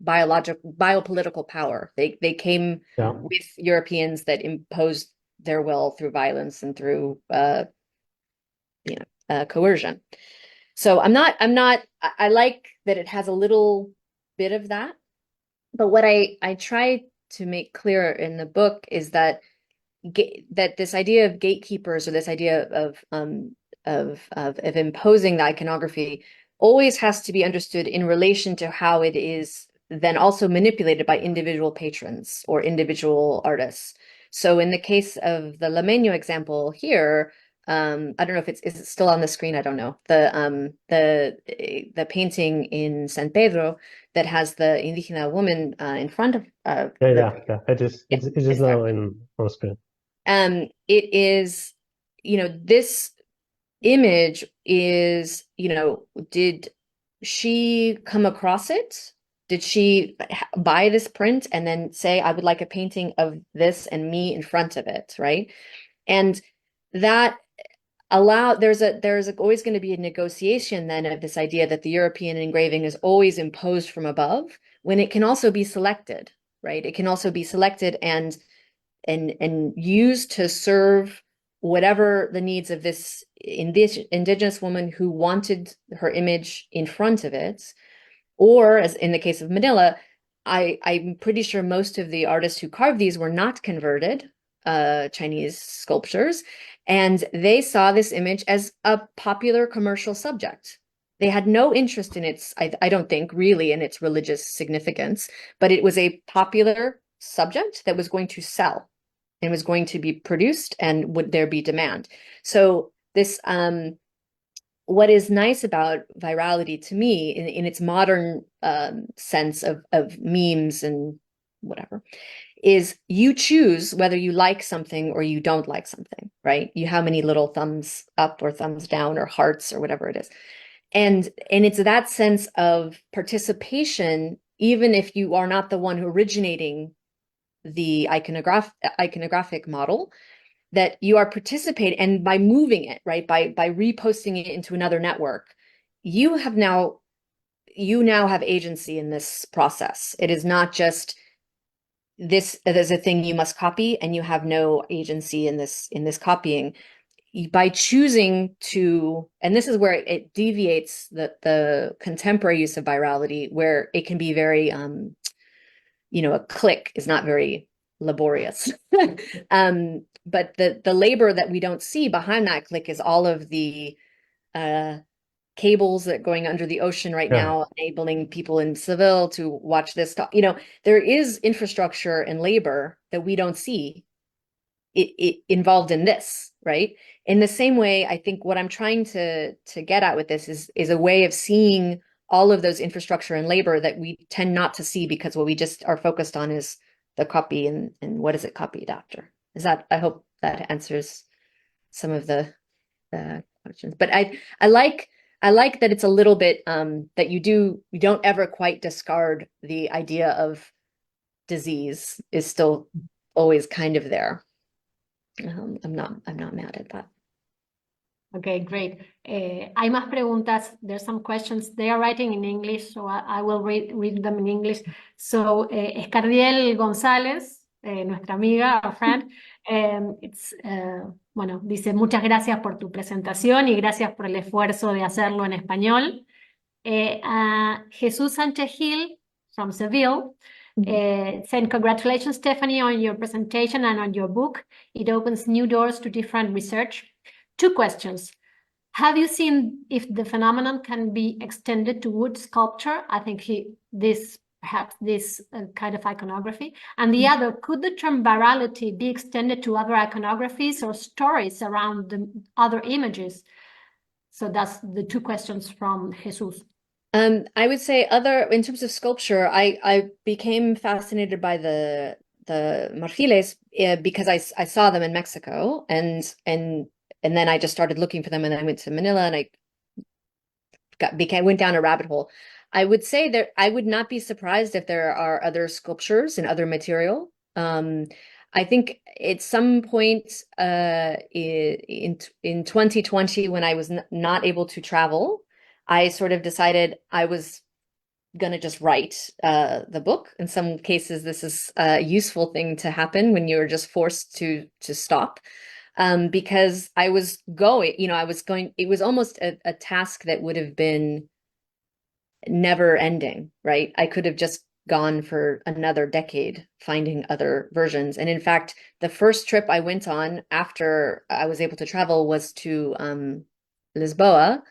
biopolitical power. They came Yeah. with Europeans that imposed their will through violence and through coercion. So I like that it has a little bit of that. But what I try to make clear in the book is that that this idea of gatekeepers, or this idea of imposing the iconography, always has to be understood in relation to how it is then also manipulated by individual patrons or individual artists. So in the case of the Lameño example here, I don't know if is it still on the screen? I don't know. The painting in San Pedro that has the Indígena woman in front of Yeah. It's it's just there. now on screen. It is, this image is, did she come across it? Did she buy this print and then say, I would like a painting of this and me in front of it, right? And that there's always going to be a negotiation then of this idea that the European engraving is always imposed from above, when it can also be selected, right? It can also be selected and used to serve whatever the needs of this indigenous woman who wanted her image in front of it. Or, as in the case of Manila, I'm pretty sure most of the artists who carved these were not converted Chinese sculptures, and they saw this image as a popular commercial subject. They had no interest in its, I don't think, really in its religious significance, but it was a popular subject that was going to sell and was going to be produced, and would there be demand. So this what is nice about virality to me in its modern sense of memes and whatever is you choose whether you like something or you don't like something, right? You how many little thumbs up or thumbs down or hearts or whatever it is. And it's that sense of participation, even if you are not the one who originating the iconographic model, that you are participating, and by moving it, right, by reposting it into another network, you now have agency in this process. It is not just this as a thing you must copy and you have no agency in this copying. By choosing to, and this is where it deviates the contemporary use of virality, where it can be very a click is not very laborious. But the labor that we don't see behind that click is all of the cables that are going under the ocean right Yeah. now, enabling people in Seville to watch this talk. There is infrastructure and labor that we don't see it involved in this, right? In the same way, I think what I'm trying to get at with this is a way of seeing all of those infrastructure and labor that we tend not to see, because what we just are focused on is the copy and what is it copied after. I hope that answers some of the questions. But I like that it's a little bit that you don't ever quite discard the idea of disease is still always kind of there. I'm not mad at that. Okay, great. Hay más preguntas. There's some questions. They are writing in English, so I will read them in English. So, Escardiel González, nuestra amiga, our friend, bueno, dice muchas gracias por tu presentación y gracias por el esfuerzo de hacerlo en español. Jesús Sánchez Gil from Seville saying, congratulations, Stephanie, on your presentation and on your book. It opens new doors to different research. 2 questions. Have you seen if the phenomenon can be extended to wood sculpture? I think perhaps this kind of iconography. And the other, could the term virality be extended to other iconographies or stories around the other images? So that's the 2 questions from Jesus. I would say in terms of sculpture, I became fascinated by the marfiles because I saw them in Mexico, and then I just started looking for them, and I went to Manila, and I went down a rabbit hole. I would say that I would not be surprised if there are other sculptures and other material. I think at some point in 2020, when I was not able to travel, I sort of decided I was going to just write the book. In some cases, this is a useful thing to happen when you're just forced to stop. Because I was going, it was almost a task that would have been never ending, right? I could have just gone for another decade finding other versions. And in fact, the first trip I went on after I was able to travel was to Lisboa.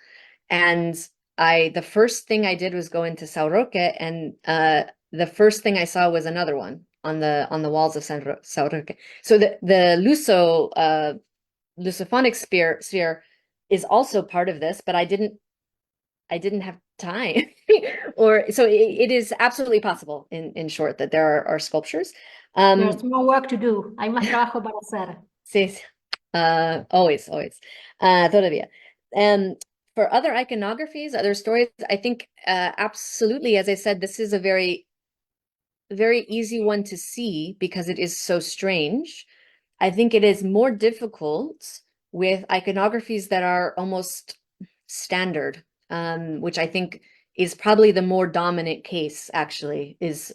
And the first thing I did was go into São Roque, and the first thing I saw was another one on the walls of São Roque. So the Lusophonic sphere is also part of this, but I didn't have time. Or so it is absolutely possible, in short, that there are sculptures. There's more work to do. Hay más trabajo para hacer. Sí, always. Todavía. For other iconographies, other stories, I think absolutely, as I said, this is a very, very easy one to see because it is so strange. I think it is more difficult with iconographies that are almost standard, which I think is probably the more dominant case, actually, is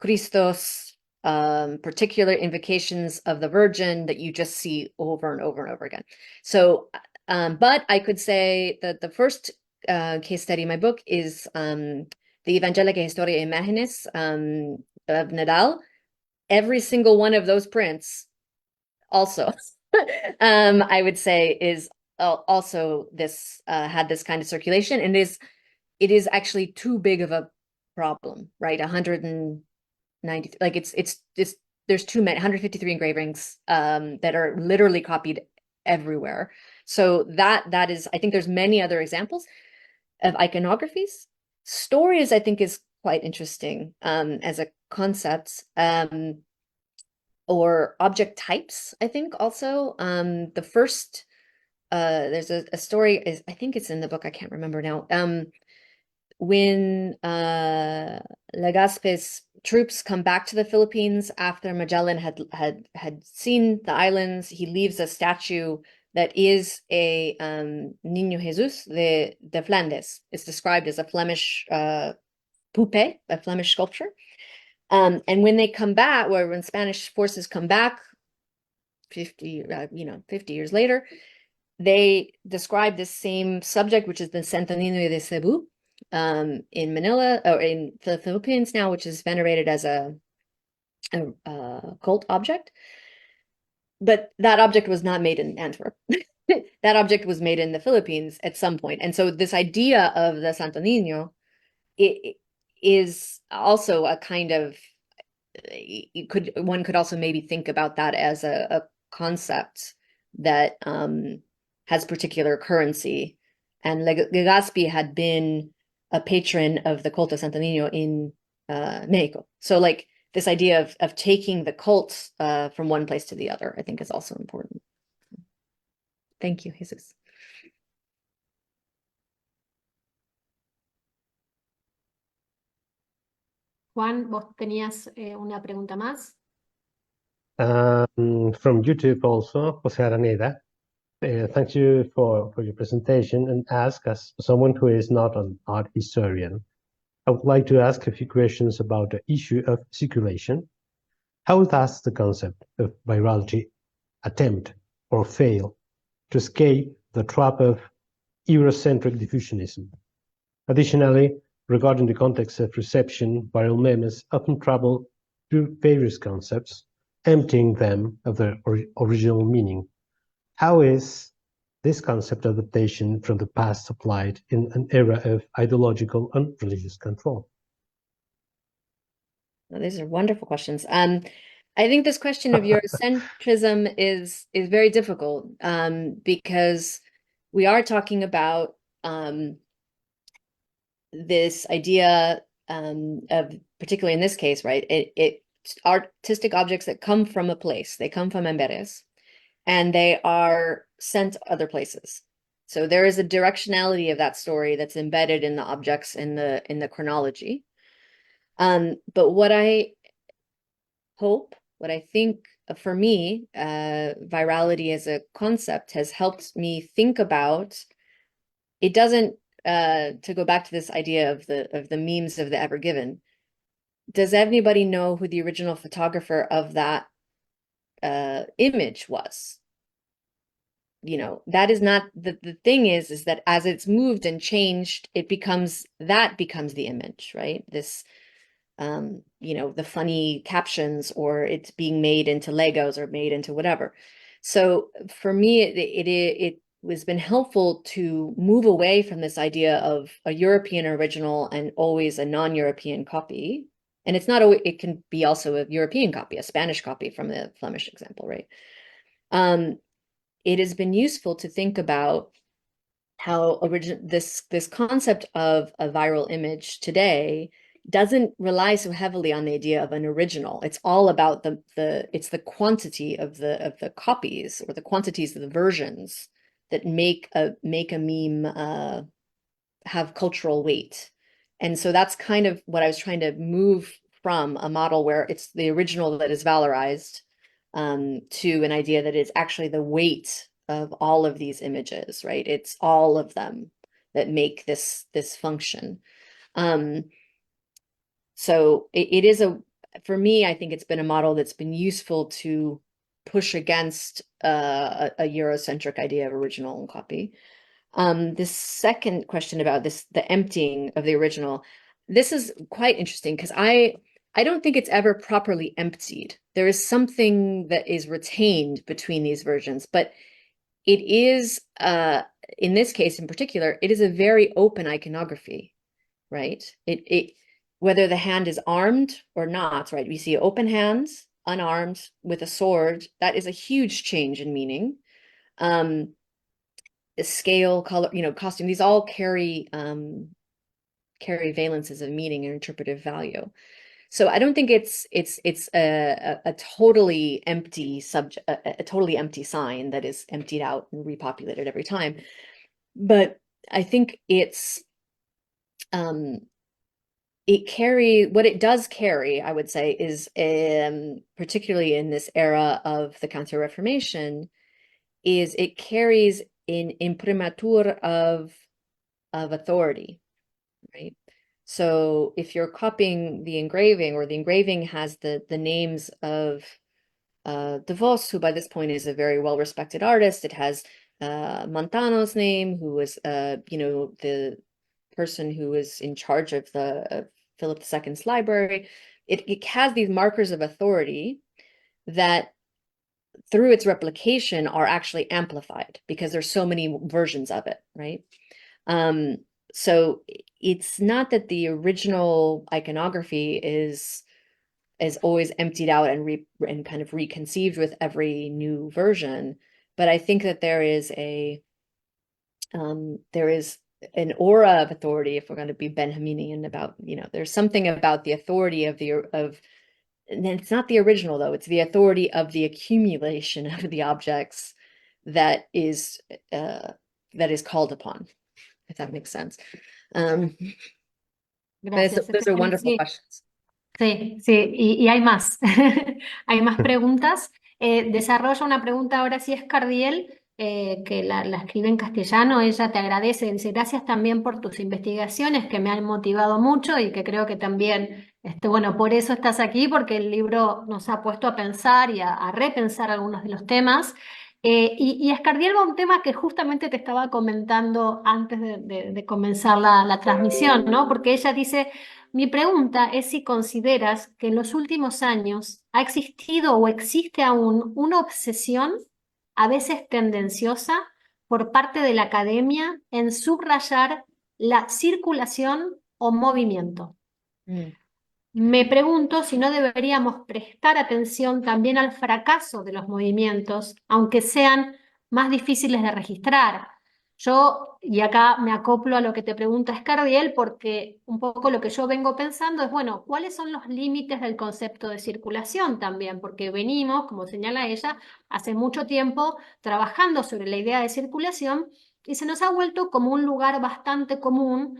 Christos, particular invocations of the Virgin that you just see over and over and over again. So, but I could say that the first case study in my book is the Evangelica Historia Imaginis of Nadal. Every single one of those prints also, I would say, is also this had this kind of circulation, and it is actually too big of a problem, right? 190, like it's there's too many, 153 engravings that are literally copied everywhere. So that is, I think there's many other examples of iconographies. Stories, I think, is quite interesting as a concept. Or object types, I think also. The first there's a story, I think it's in the book, I can't remember now. When Legazpi's troops come back to the Philippines after Magellan had seen the islands, he leaves a statue that is a Niño Jesus de Flandes. It's described as a Flemish poupée, a Flemish sculpture. And when they come back, or when Spanish forces come back 50 years later, they describe this same subject, which is the Santo Niño de Cebu, in Manila, or in the Philippines now, which is venerated as a cult object. But that object was not made in Antwerp. That object was made in the Philippines at some point. And so this idea of the Santo Niño, it is also a kind of, one could also maybe think about that as a concept that has particular currency. And Legazpi had been a patron of the cult of Santo Niño in Mexico. So like this idea of taking the cult from one place to the other, I think, is also important. Thank you, Jesus. Juan, vos tenías una pregunta más. From YouTube also, Jose Araneda. Thank you for your presentation, and ask, as someone who is not an art historian, I would like to ask a few questions about the issue of circulation. How does the concept of virality attempt or fail to escape the trap of Eurocentric diffusionism? Additionally, regarding the context of reception, viral memes often travel through various concepts, emptying them of their original meaning. How is this concept adaptation from the past applied in an era of ideological and religious control? Well, these are wonderful questions. I think this question of Eurocentrism is very difficult because we are talking about this idea of, particularly in this case, right? It artistic objects that come from a place. They come from Amberes, and they are sent other places. So there is a directionality of that story that's embedded in the objects in the chronology. But what I hope, what I think for me, virality as a concept has helped me think about, it doesn't, to go back to this idea of the memes of the Ever Given, does anybody know who the original photographer of that image was? You know, that is not the thing is that as it's moved and changed, it becomes the image, right? This you know, the funny captions, or it's being made into Legos or made into whatever. So for me, it has been helpful to move away from this idea of a European original and always a non-European copy. And it's not always, it can be also a European copy, a Spanish copy from the Flemish example, right? It has been useful to think about how this concept of a viral image today doesn't rely so heavily on the idea of an original. It's all about it's the quantity of the copies, or the quantities of the versions that make a meme have cultural weight. And so that's kind of what I was trying to move from, a model where it's the original that is valorized, to an idea that it's actually the weight of all of these images, right? It's all of them that make this function. So it is for me, I think it's been a model that's been useful to push against a Eurocentric idea of original and copy. The second question about the emptying of the original, this is quite interesting because I don't think it's ever properly emptied. There is something that is retained between these versions, but it is, in this case in particular, it is a very open iconography, right? Whether the hand is armed or not, right? We see open hands, unarmed, with a sword. That is a huge change in meaning. The scale, color, you know, costume, these all carry valences of meaning and interpretive value. So I don't think it's a totally empty subject, a totally empty sign that is emptied out and repopulated every time. But I think what it does carry, I would say, is particularly in this era of the Counter-Reformation, is it carries an imprimatur of authority, right? So if you're copying the engraving, or the engraving has the names of De Vos, who by this point is a very well-respected artist, it has Montano's name, who was you know, the person who was in charge of Philip II's library. It has these markers of authority that, through its replication, are actually amplified because there's so many versions of it, right? So it's not that the original iconography is always emptied out and kind of reconceived with every new version, but I think that there is an aura of authority, if we're going to be Benjaminian about, you know, there's something about the authority and it's not the original though, it's the authority of the accumulation of the objects that is called upon, if that makes sense. Gracias, Those are wonderful Sí. questions. Sí, sí, y hay más, hay más preguntas. Desarrolla una pregunta ahora sí es Cardiel, que la escribe en castellano. Ella te agradece, dice gracias también por tus investigaciones que me han motivado mucho y que creo que también, bueno, por eso estás aquí, porque el libro nos ha puesto a pensar y a repensar algunos de los temas. Y Escardiel va a un tema que justamente te estaba comentando antes de comenzar la transmisión, ¿no? Porque ella dice... Mi pregunta es si consideras que en los últimos años ha existido o existe aún una obsesión, a veces tendenciosa, por parte de la academia en subrayar la circulación o movimiento. Mm. Me pregunto si no deberíamos prestar atención también al fracaso de los movimientos, aunque sean más difíciles de registrar. Yo, y acá me acoplo a lo que te pregunta Escardiel, porque un poco lo que yo vengo pensando es, bueno, ¿cuáles son los límites del concepto de circulación también? Porque venimos, como señala ella, hace mucho tiempo trabajando sobre la idea de circulación Y se nos ha vuelto como un lugar bastante común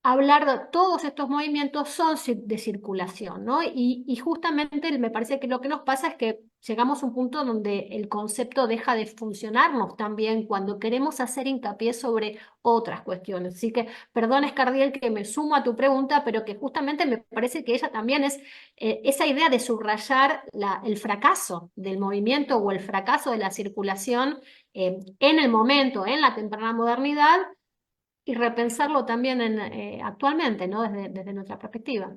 hablar de todos estos movimientos son de circulación, ¿no? Y justamente me parece que lo que nos pasa es que llegamos a un punto donde el concepto deja de funcionarnos también cuando queremos hacer hincapié sobre otras cuestiones. Así que, perdón, Escardiel, que me sumo a tu pregunta, pero que justamente me parece que ella también es esa idea de subrayar el fracaso del movimiento o el fracaso de la circulación en el momento, en la temprana modernidad y repensarlo también actualmente, ¿no? Desde nuestra perspectiva.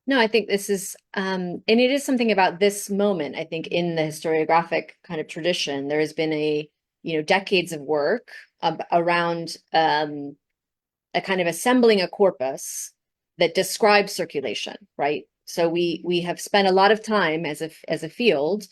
No, I think this is, and it is something about this moment. I think in the historiographic kind of tradition, there has been decades of work around a kind of assembling a corpus that describes circulation, right? So we have spent a lot of time as a field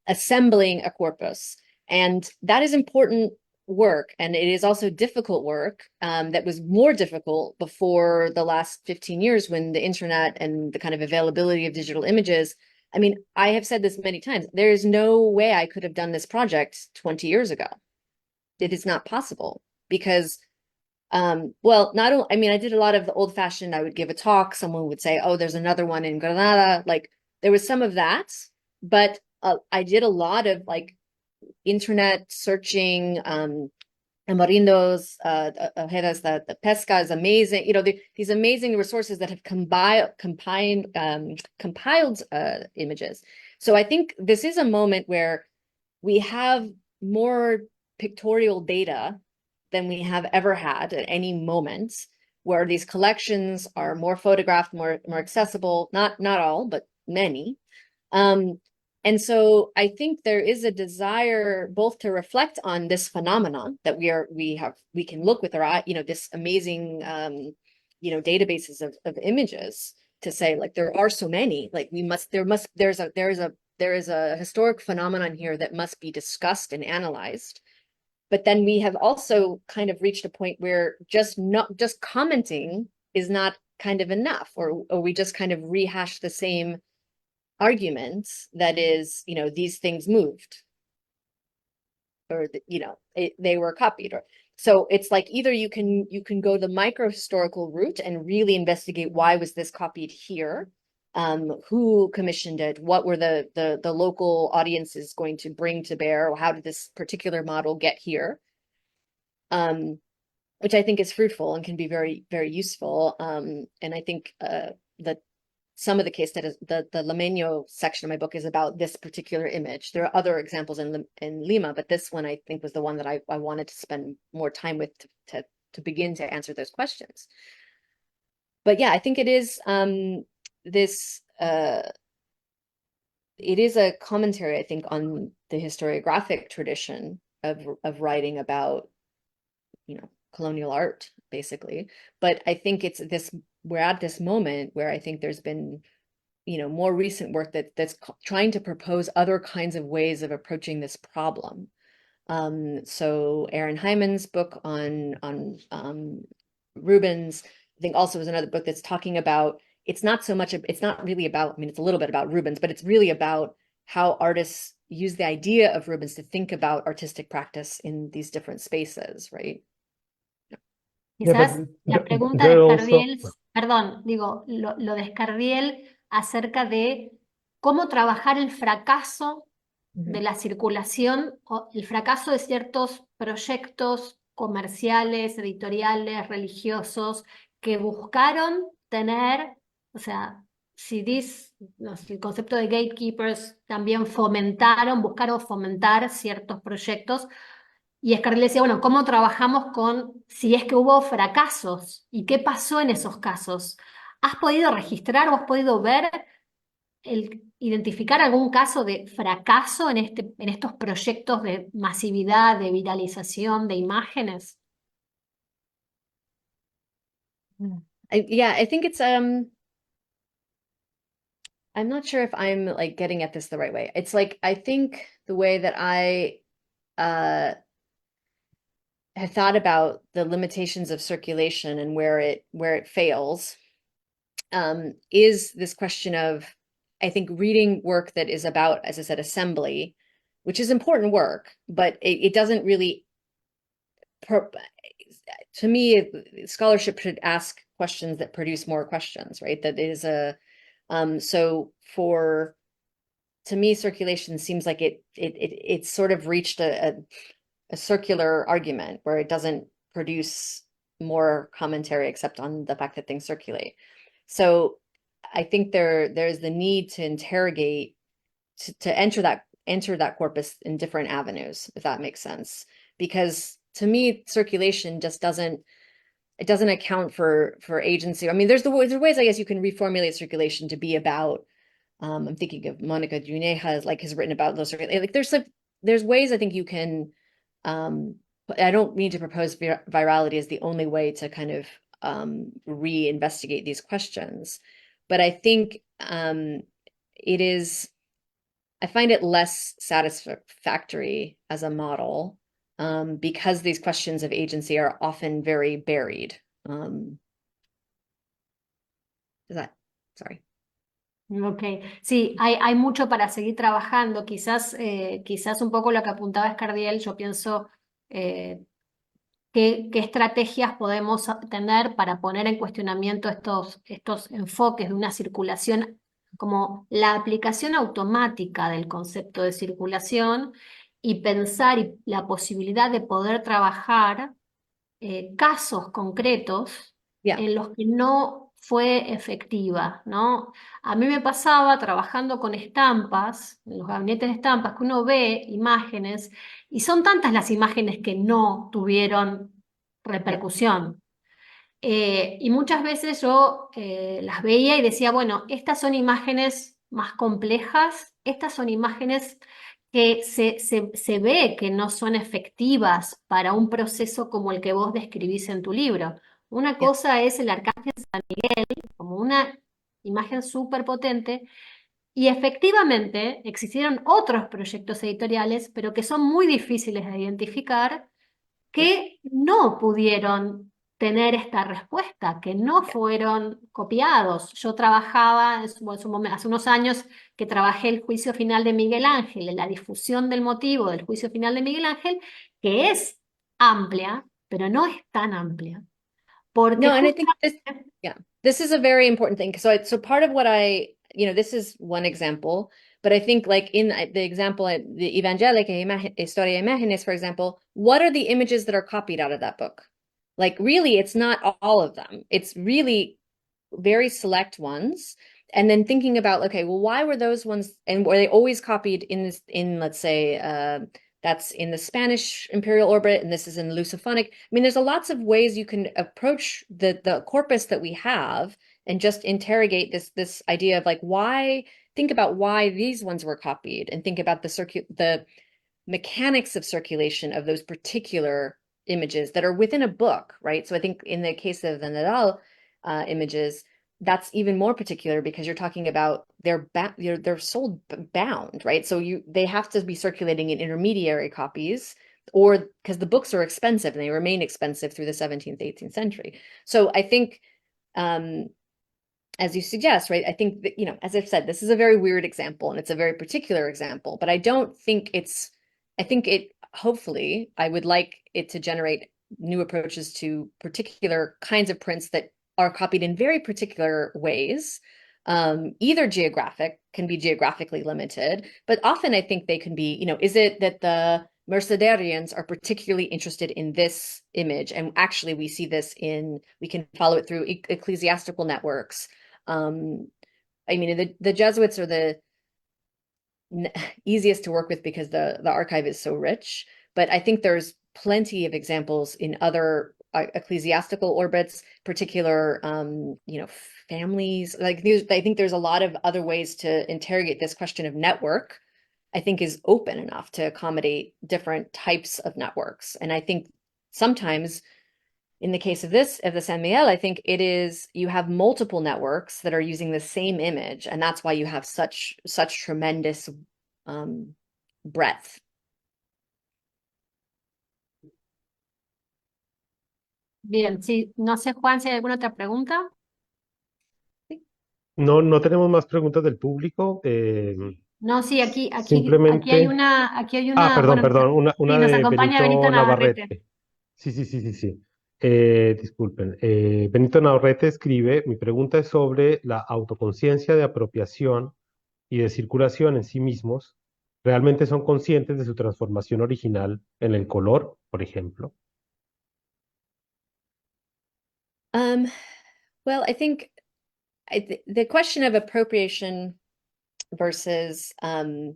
assembling a corpus, and that is important work, and it is also difficult work that was more difficult before the last 15 years when the internet and the kind of availability of digital images. I mean, I have said this many times, there is no way I could have done this project 20 years ago. It is not possible because well, not only, I mean, I did a lot of the old fashioned, I would give a talk, someone would say, oh, there's another one in Granada. Like there was some of that, but I did a lot of like internet searching, Amarindos, Ojedas, the Pesca is amazing. You know, these amazing resources that have compiled images. So I think this is a moment where we have more pictorial data than we have ever had at any moment, where these collections are more photographed, more accessible, not all, but many. And so I think there is a desire both to reflect on this phenomenon that we can look with our eye, you know, this amazing databases of images, to say like there are so many, like there is a historic phenomenon here that must be discussed and analyzed. But then we have also kind of reached a point where just commenting is not kind of enough, or we just kind of rehash the same arguments, that is, you know, these things moved, or they were copied, or so it's like either you can go the micro historical route and really investigate why was this copied here, who commissioned it, what were the local audiences going to bring to bear, or how did this particular model get here, which I think is fruitful and can be very, very useful. And I think that some of the case that is the Limeño section of my book is about this particular image. There are other examples in Lima, but this one I think was the one that I wanted to spend more time with to begin to answer those questions. But yeah, I think it is it is a commentary, I think, on the historiographic tradition of writing about, you know, colonial art, basically. But I think we're at this moment where I think there's been, you know, more recent work that's trying to propose other kinds of ways of approaching this problem. So Aaron Hyman's book on Rubens, I think, also is another book that's talking about, it's not really about, I mean, it's a little bit about Rubens, but it's really about how artists use the idea of Rubens to think about artistic practice in these different spaces, right? Yeah, Quizás la but pregunta de there also, Escardiel, perdón, digo, lo de Escardiel acerca de cómo trabajar el fracaso de la circulación o el fracaso de ciertos proyectos comerciales, editoriales, religiosos, que buscaron tener, o sea, si el concepto de gatekeepers también buscaron fomentar ciertos proyectos. Y Escarlata decía, bueno, ¿cómo trabajamos si es que hubo fracasos? ¿Y qué pasó en esos casos? ¿Has podido registrar o has podido ver, identificar algún caso de fracaso en estos proyectos de masividad, de viralización de imágenes? Yeah, I think it's I'm not sure if I'm like getting at this the right way. It's like, I think the way that I have thought about the limitations of circulation and where it fails, is this question of, I think, reading work that is about, as I said, assembly, which is important work, but it doesn't really to me, scholarship should ask questions that produce more questions, right? That is so to me, circulation seems like it's sort of reached a circular argument where it doesn't produce more commentary except on the fact that things circulate. So I think there's the need to interrogate to enter that corpus in different avenues, if that makes sense. Because to me, circulation just doesn't account for agency. I mean, there's ways I guess you can reformulate circulation to be about. I'm thinking of Monica Juneja has written about those. Like there's ways I think you can. I don't mean to propose virality as the only way to kind of reinvestigate these questions, but I think it is. I find it less satisfactory as a model because these questions of agency are often very buried. Sorry. Ok, sí, hay mucho para seguir trabajando. Quizás un poco lo que apuntaba Escardiel, yo pienso qué estrategias podemos tener para poner en cuestionamiento estos enfoques de una circulación, como la aplicación automática del concepto de circulación y pensar la posibilidad de poder trabajar casos concretos Yeah. en los que no fue efectiva, ¿no? A mí me pasaba trabajando con estampas, en los gabinetes de estampas, que uno ve imágenes y son tantas las imágenes que no tuvieron repercusión. Y muchas veces yo las veía y decía, bueno, estas son imágenes más complejas, estas son imágenes que se ve que no son efectivas para un proceso como el que vos describís en tu libro. Una Yeah. cosa es el Arcángel San Miguel como una imagen súper potente y efectivamente existieron otros proyectos editoriales, pero que son muy difíciles de identificar Yeah. que no pudieron tener esta respuesta, que no fueron copiados. Yo trabajaba hace unos años que trabajé el juicio final de Miguel Ángel, en la difusión del motivo del juicio final de Miguel Ángel, que es amplia, pero no es tan amplia. Porque No, and I think justamente, this is a very important thing. So part of what this is one example, but I think like in the example, the Evangelica Historia Imágenes, for example, what are the images that are copied out of that book? Like really, it's not all of them. It's really very select ones. And then thinking about, okay, well, why were those ones, and were they always copied let's say, that's in the Spanish imperial orbit, and this is in Lusophonic. I mean, there's lots of ways you can approach the corpus that we have and just interrogate this idea of like think about why these ones were copied, and think about the mechanics of circulation of those particular images that are within a book, right? So I think in the case of the Nadal images, that's even more particular because you're talking about they're sold bound, right? So they have to be circulating in intermediary copies, or because the books are expensive and they remain expensive through the 17th, 18th century. So I think, as you suggest, right? I think that, as I've said, this is a very weird example and it's a very particular example, but I don't think hopefully, I would like it to generate new approaches to particular kinds of prints that are copied in very particular ways. Either can be geographically limited, but often I think they can be, is it that the Mercedarians are particularly interested in this image? And actually we see this we can follow it through ecclesiastical networks. I mean, the Jesuits are the easiest to work with because the archive is so rich, but I think there's plenty of examples in other ecclesiastical orbits, particular families like these. I think there's a lot of other ways to interrogate this question of network. I think is open enough to accommodate different types of networks, and I think sometimes in the case of the San Miguel, I think it is you have multiple networks that are using the same image, and that's why you have such tremendous breadth. bien, sí, no sé, Juan, si hay alguna otra pregunta. No tenemos más preguntas del público. No, sí, aquí hay Simplemente. una, Perdón, bueno, perdón. Una sí, nos de acompaña Benito Benito Navarrete. Navarrete. Sí, sí, sí, sí, sí. Disculpen. Benito Navarrete escribe, mi pregunta es sobre la autoconciencia de apropiación y de circulación en sí mismos. ¿Realmente son conscientes de su transformación original en el color, por ejemplo? Um, well, I think the question of appropriation versus I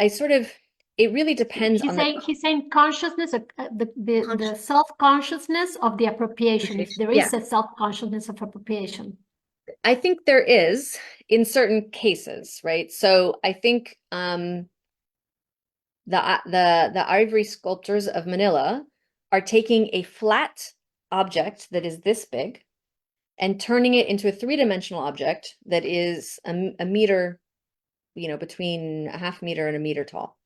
sort of it really depends on the He's saying consciousness, the conscious self-consciousness of the appropriation, if there yeah. is a self-consciousness of appropriation. I think there is in certain cases, right? So I think the ivory sculptors of Manila are taking a flat object that is this big and turning it into a three-dimensional object that is a meter, between a half meter and a meter tall.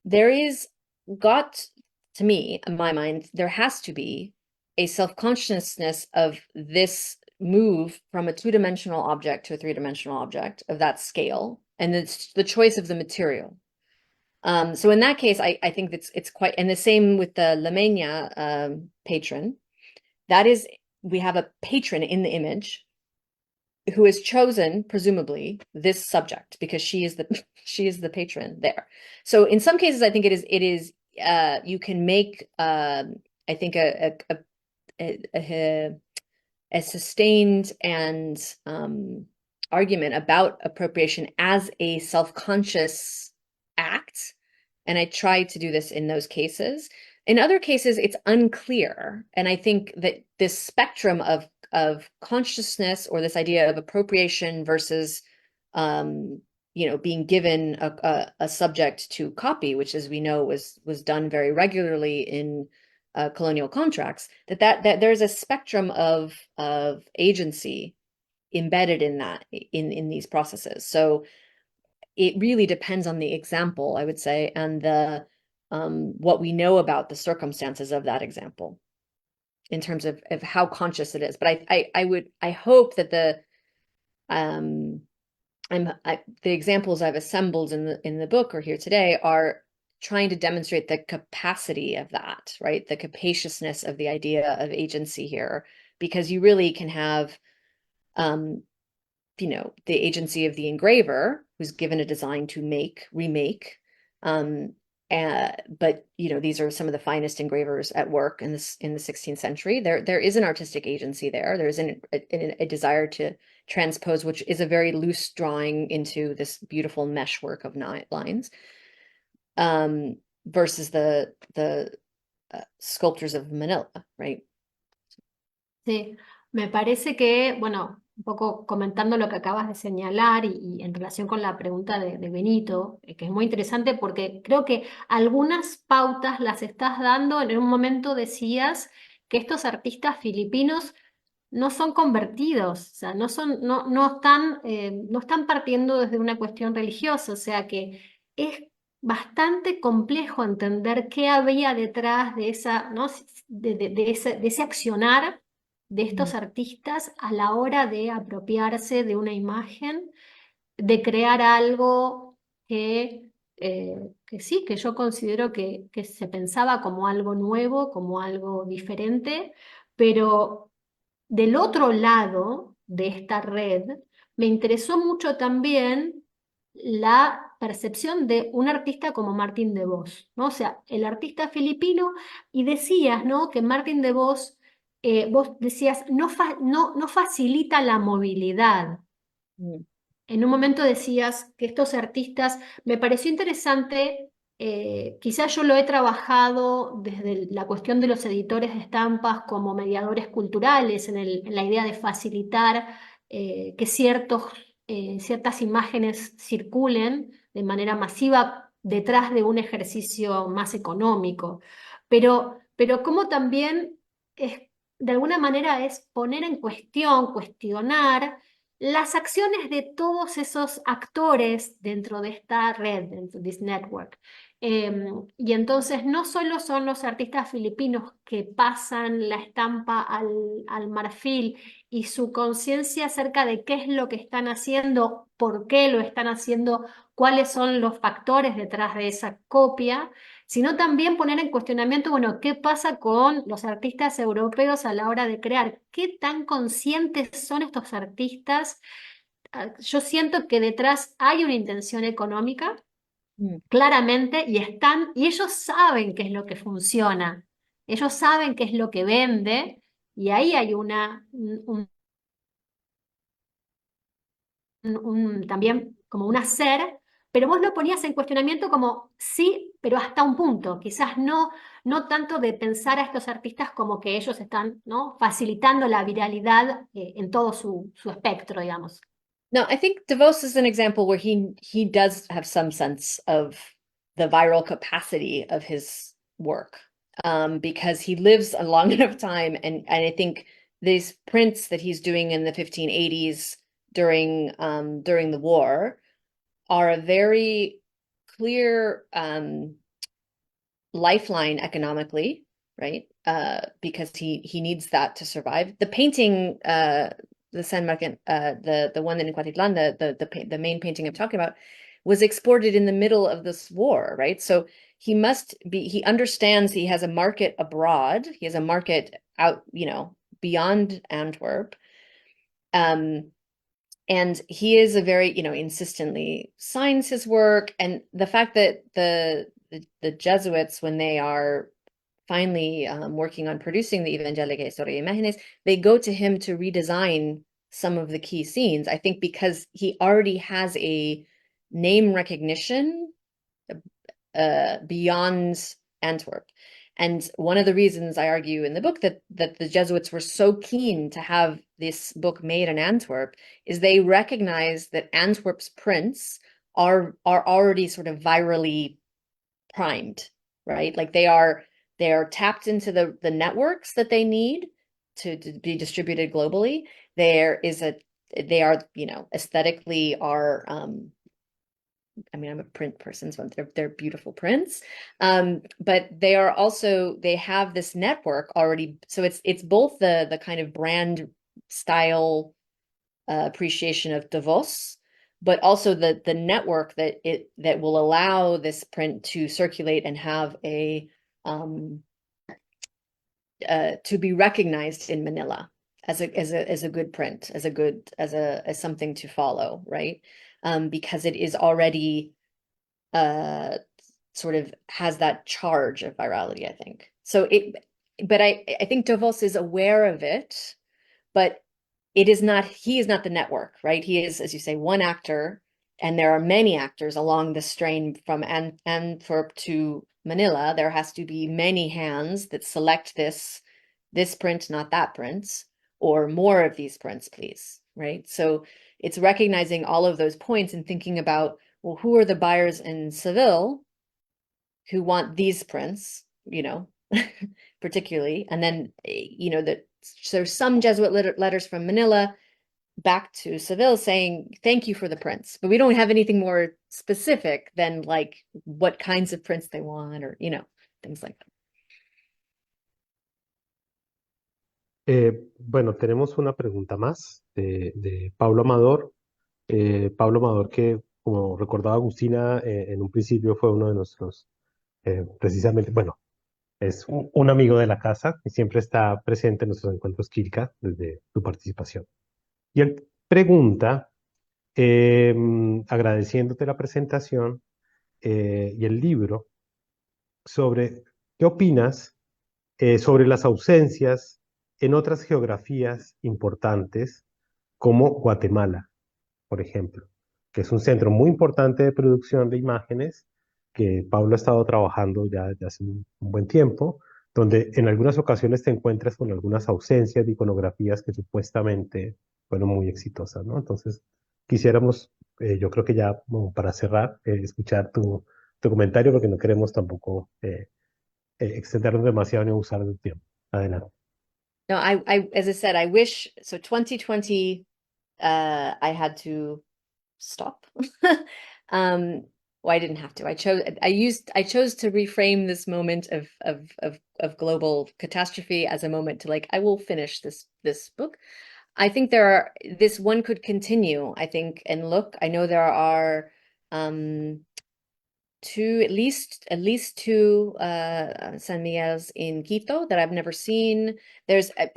There is got to me, in my mind, there has to be a self-consciousness of this move from a two-dimensional object to a three-dimensional object of that scale, and it's the choice of the material. So in that case, I think it's quite, and the same with the Lamenia patron. That is, we have a patron in the image who has chosen, presumably, this subject because she is the she is the patron there. So in some cases, I think it is you can make I think a, a sustained and argument about appropriation as a self-conscious act. And I try to do this in those cases. In other cases, it's unclear. And I think that this spectrum of consciousness or this idea of appropriation versus being given a subject to copy, which as we know was done very regularly in colonial contracts, that there's a spectrum of agency embedded in that in these processes. So it really depends on the example, I would say, and the what we know about the circumstances of that example in terms of how conscious it is. But I hope that um the examples I've assembled in the book or here today are trying to demonstrate the capacity of that, right? The capaciousness of the idea of agency here, because you really can have um, the agency of the engraver who's given a design to remake. But these are some of the finest engravers at work in the 16th century. There is an artistic agency there. There's a desire to transpose, which is a very loose drawing into this beautiful meshwork of lines, versus the sculptors of Manila, right? Sí, me parece que, bueno, un poco comentando lo que acabas de señalar y en relación con la pregunta de Benito, que es muy interesante porque creo que algunas pautas las estás dando. En un momento decías que estos artistas filipinos no son convertidos, o sea, no están partiendo desde una cuestión religiosa, o sea que es bastante complejo entender qué había detrás de esa, ¿no? De ese accionar de estos artistas a la hora de apropiarse de una imagen, de crear algo que sí, que yo considero que se pensaba como algo nuevo, como algo diferente, pero del otro lado de esta red me interesó mucho también la percepción de un artista como Martín de Vos, ¿no? O sea, el artista filipino, y decías, ¿no? Que Martín de Vos, vos decías, no facilita la movilidad. Mm. En un momento decías que estos artistas, me pareció interesante, quizás yo lo he trabajado desde la cuestión de los editores de estampas como mediadores culturales, en la idea de facilitar que ciertas imágenes circulen de manera masiva detrás de un ejercicio más económico. Pero como también es, de alguna manera es poner en cuestión, cuestionar las acciones de todos esos actores dentro de esta red, dentro de this network. Y entonces no solo son los artistas filipinos que pasan la estampa al marfil y su conciencia acerca de qué es lo que están haciendo, por qué lo están haciendo, cuáles son los factores detrás de esa copia, sino también poner en cuestionamiento, bueno, ¿qué pasa con los artistas europeos a la hora de crear? ¿Qué tan conscientes son estos artistas? Yo siento que detrás hay una intención económica, Mm. claramente, y ellos saben qué es lo que funciona, ellos saben qué es lo que vende, y ahí hay también como un hacer, pero vos lo ponías en cuestionamiento como sí, pero hasta un punto, quizás no tanto de pensar a estos artistas como que ellos están, ¿no?, facilitando la viralidad en todo su espectro, digamos. No, I think DeVos is an example where he does have some sense of the viral capacity of his work, because he lives a long enough time, and I think these prints that he's doing in the 1580s during the war are a very clear lifeline economically, right? Because he needs that to survive. The painting, the San Martin, the one in Cuautitlan, the main painting I'm talking about, was exported in the middle of this war, right? So he understands he has a market abroad. He has a market out, beyond Antwerp. And he is a very, insistently signs his work. And the fact that the Jesuits, when they are finally working on producing the Evangelica Historia Imágenes, they go to him to redesign some of the key scenes, I think because he already has a name recognition beyond Antwerp. And one of the reasons I argue in the book that the Jesuits were so keen to have this book made in Antwerp is they recognize that Antwerp's prints are already sort of virally primed, right? Like they are tapped into the networks that they need to be distributed globally. They are, aesthetically are I mean, I'm a print person, so they're beautiful prints. But they are also, they have this network already. So it's both the kind of brand style appreciation of DeVos, but also the network that will allow this print to circulate and have to be recognized in Manila as a good print, as something to follow, right? Because it is already sort of has that charge of virality, I think. But I think DeVos is aware of it, but he is not the network, right? He is, as you say, one actor, and there are many actors along the strain from Antwerp to Manila. There has to be many hands that select this print, not that print, or more of these prints, please, right? So it's recognizing all of those points and thinking about, well, who are the buyers in Seville who want these prints, particularly, and then, there's some Jesuit letters from Manila back to Seville saying, thank you for the prints, but we don't have anything more specific than like what kinds of prints they want, or, things like that. Bueno, tenemos una pregunta más de Pablo Amador. Pablo Amador, que como recordaba Agustina, en un principio fue uno de nuestros, precisamente, bueno, es un amigo de la casa y siempre está presente en nuestros encuentros Kirka desde su participación. Y él pregunta, agradeciéndote la presentación y el libro, sobre qué opinas sobre las ausencias en otras geografías importantes como Guatemala, por ejemplo, que es un centro muy importante de producción de imágenes que Pablo ha estado trabajando ya hace un buen tiempo, donde en algunas ocasiones te encuentras con algunas ausencias de iconografías que supuestamente fueron muy exitosas, ¿no? Entonces, quisiéramos, yo creo que ya como para cerrar, escuchar tu comentario, porque no queremos tampoco extendernos demasiado ni abusar del tiempo. Adelante. No, I as I said, I wish, so 2020, I had to stop. Well, I didn't have to. I chose to reframe this moment of global catastrophe as a moment to, like, I will finish this book. I think this one could continue, I think, and look, I know there are at least two San Miguel's in Quito that I've never seen.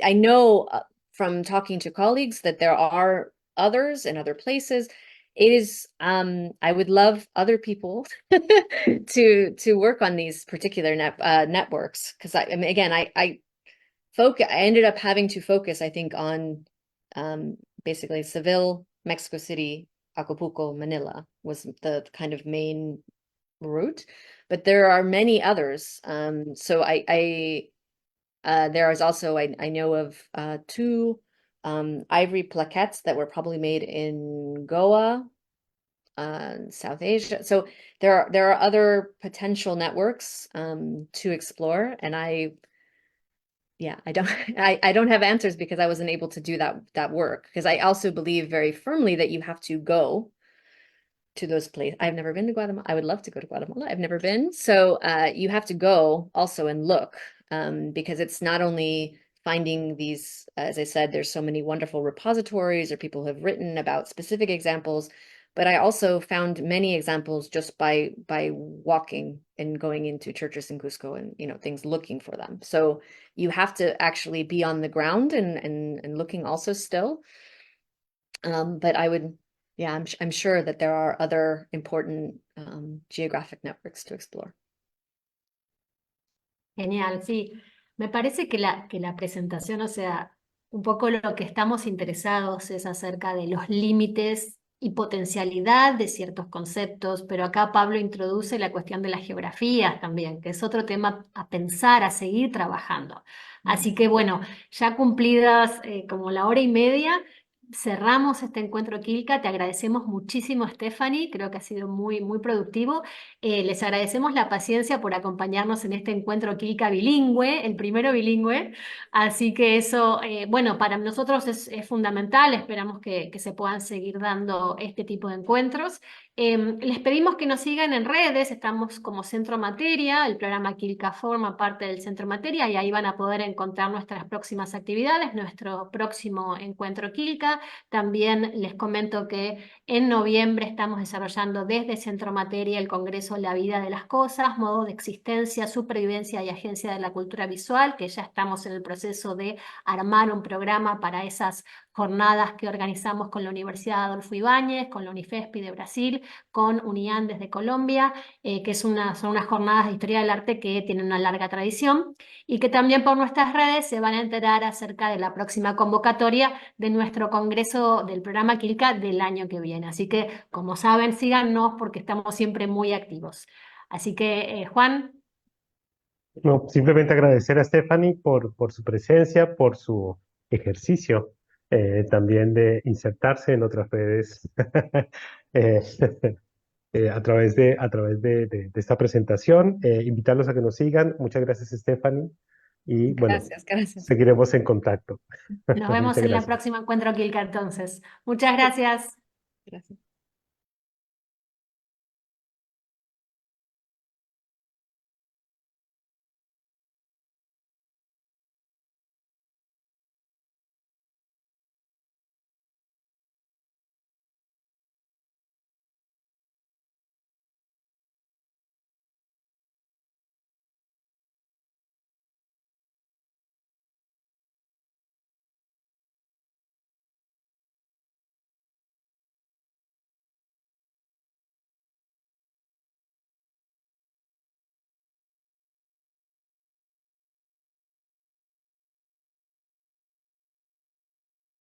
I know from talking to colleagues that there are others in other places. It is, I would love other people to work on these particular networks, because I mean, again, I ended up having to focus, I think, on basically Seville, Mexico City, Acapulco, Manila was the kind of main route, but there are many others. So there is also, I know of two ivory plaquettes that were probably made in Goa, South Asia. So there are other potential networks to explore, and I don't I don't have answers because I wasn't able to do that work, because I also believe very firmly that you have to go to those places. I've never been to Guatemala. I would love to go to Guatemala. I've never been. So you have to go also and look, because it's not only finding these, as I said, there's so many wonderful repositories or people have written about specific examples, but I also found many examples just by walking and going into churches in Cusco and, you know, things, looking for them. So you have to actually be on the ground and looking also still. But I would, yeah, I'm sure that there are other important geographic networks to explore. Genial, sí. Me parece que la presentación, o sea, un poco lo que estamos interesados es acerca de los límites y potencialidad de ciertos conceptos, pero acá Pablo introduce la cuestión de las geografías también, que es otro tema a pensar, a seguir trabajando. Así que bueno, ya cumplidas como la hora y media, cerramos este encuentro Quilca. Te agradecemos muchísimo, Stephanie, creo que ha sido muy productivo. Les agradecemos la paciencia por acompañarnos en este encuentro Quilca bilingüe, el primero bilingüe. Así que eso, bueno, para nosotros es fundamental. Esperamos que se puedan seguir dando este tipo de encuentros. Les pedimos que nos sigan en redes. Estamos como Centro Materia. El programa Quilca forma parte del Centro Materia y ahí van a poder encontrar nuestras próximas actividades, nuestro próximo encuentro Quilca. También les comento que en noviembre estamos desarrollando desde Centro Materia el Congreso La Vida de las Cosas, Modo de Existencia, Supervivencia y Agencia de la Cultura Visual, que ya estamos en el proceso de armar un programa para esas jornadas que organizamos con la Universidad Adolfo Ibáñez, con la Unifespi de Brasil, con Uniandes de Colombia, que son unas jornadas de historia del arte que tienen una larga tradición y que también por nuestras redes se van a enterar acerca de la próxima convocatoria de nuestro congreso del programa Quilca del año que viene. Así que, como saben, síganos porque estamos siempre muy activos. Así que, Juan. No, simplemente agradecer a Stephanie por su presencia, por su ejercicio, también de insertarse en otras redes eh, a través de esta presentación. Invitarlos a que nos sigan. Muchas gracias, Stephanie. Y bueno, Gracias. seguiremos en contacto. Nos vemos Muchas en la gracias. próxima Encuentro Quilca entonces. Muchas gracias. Gracias.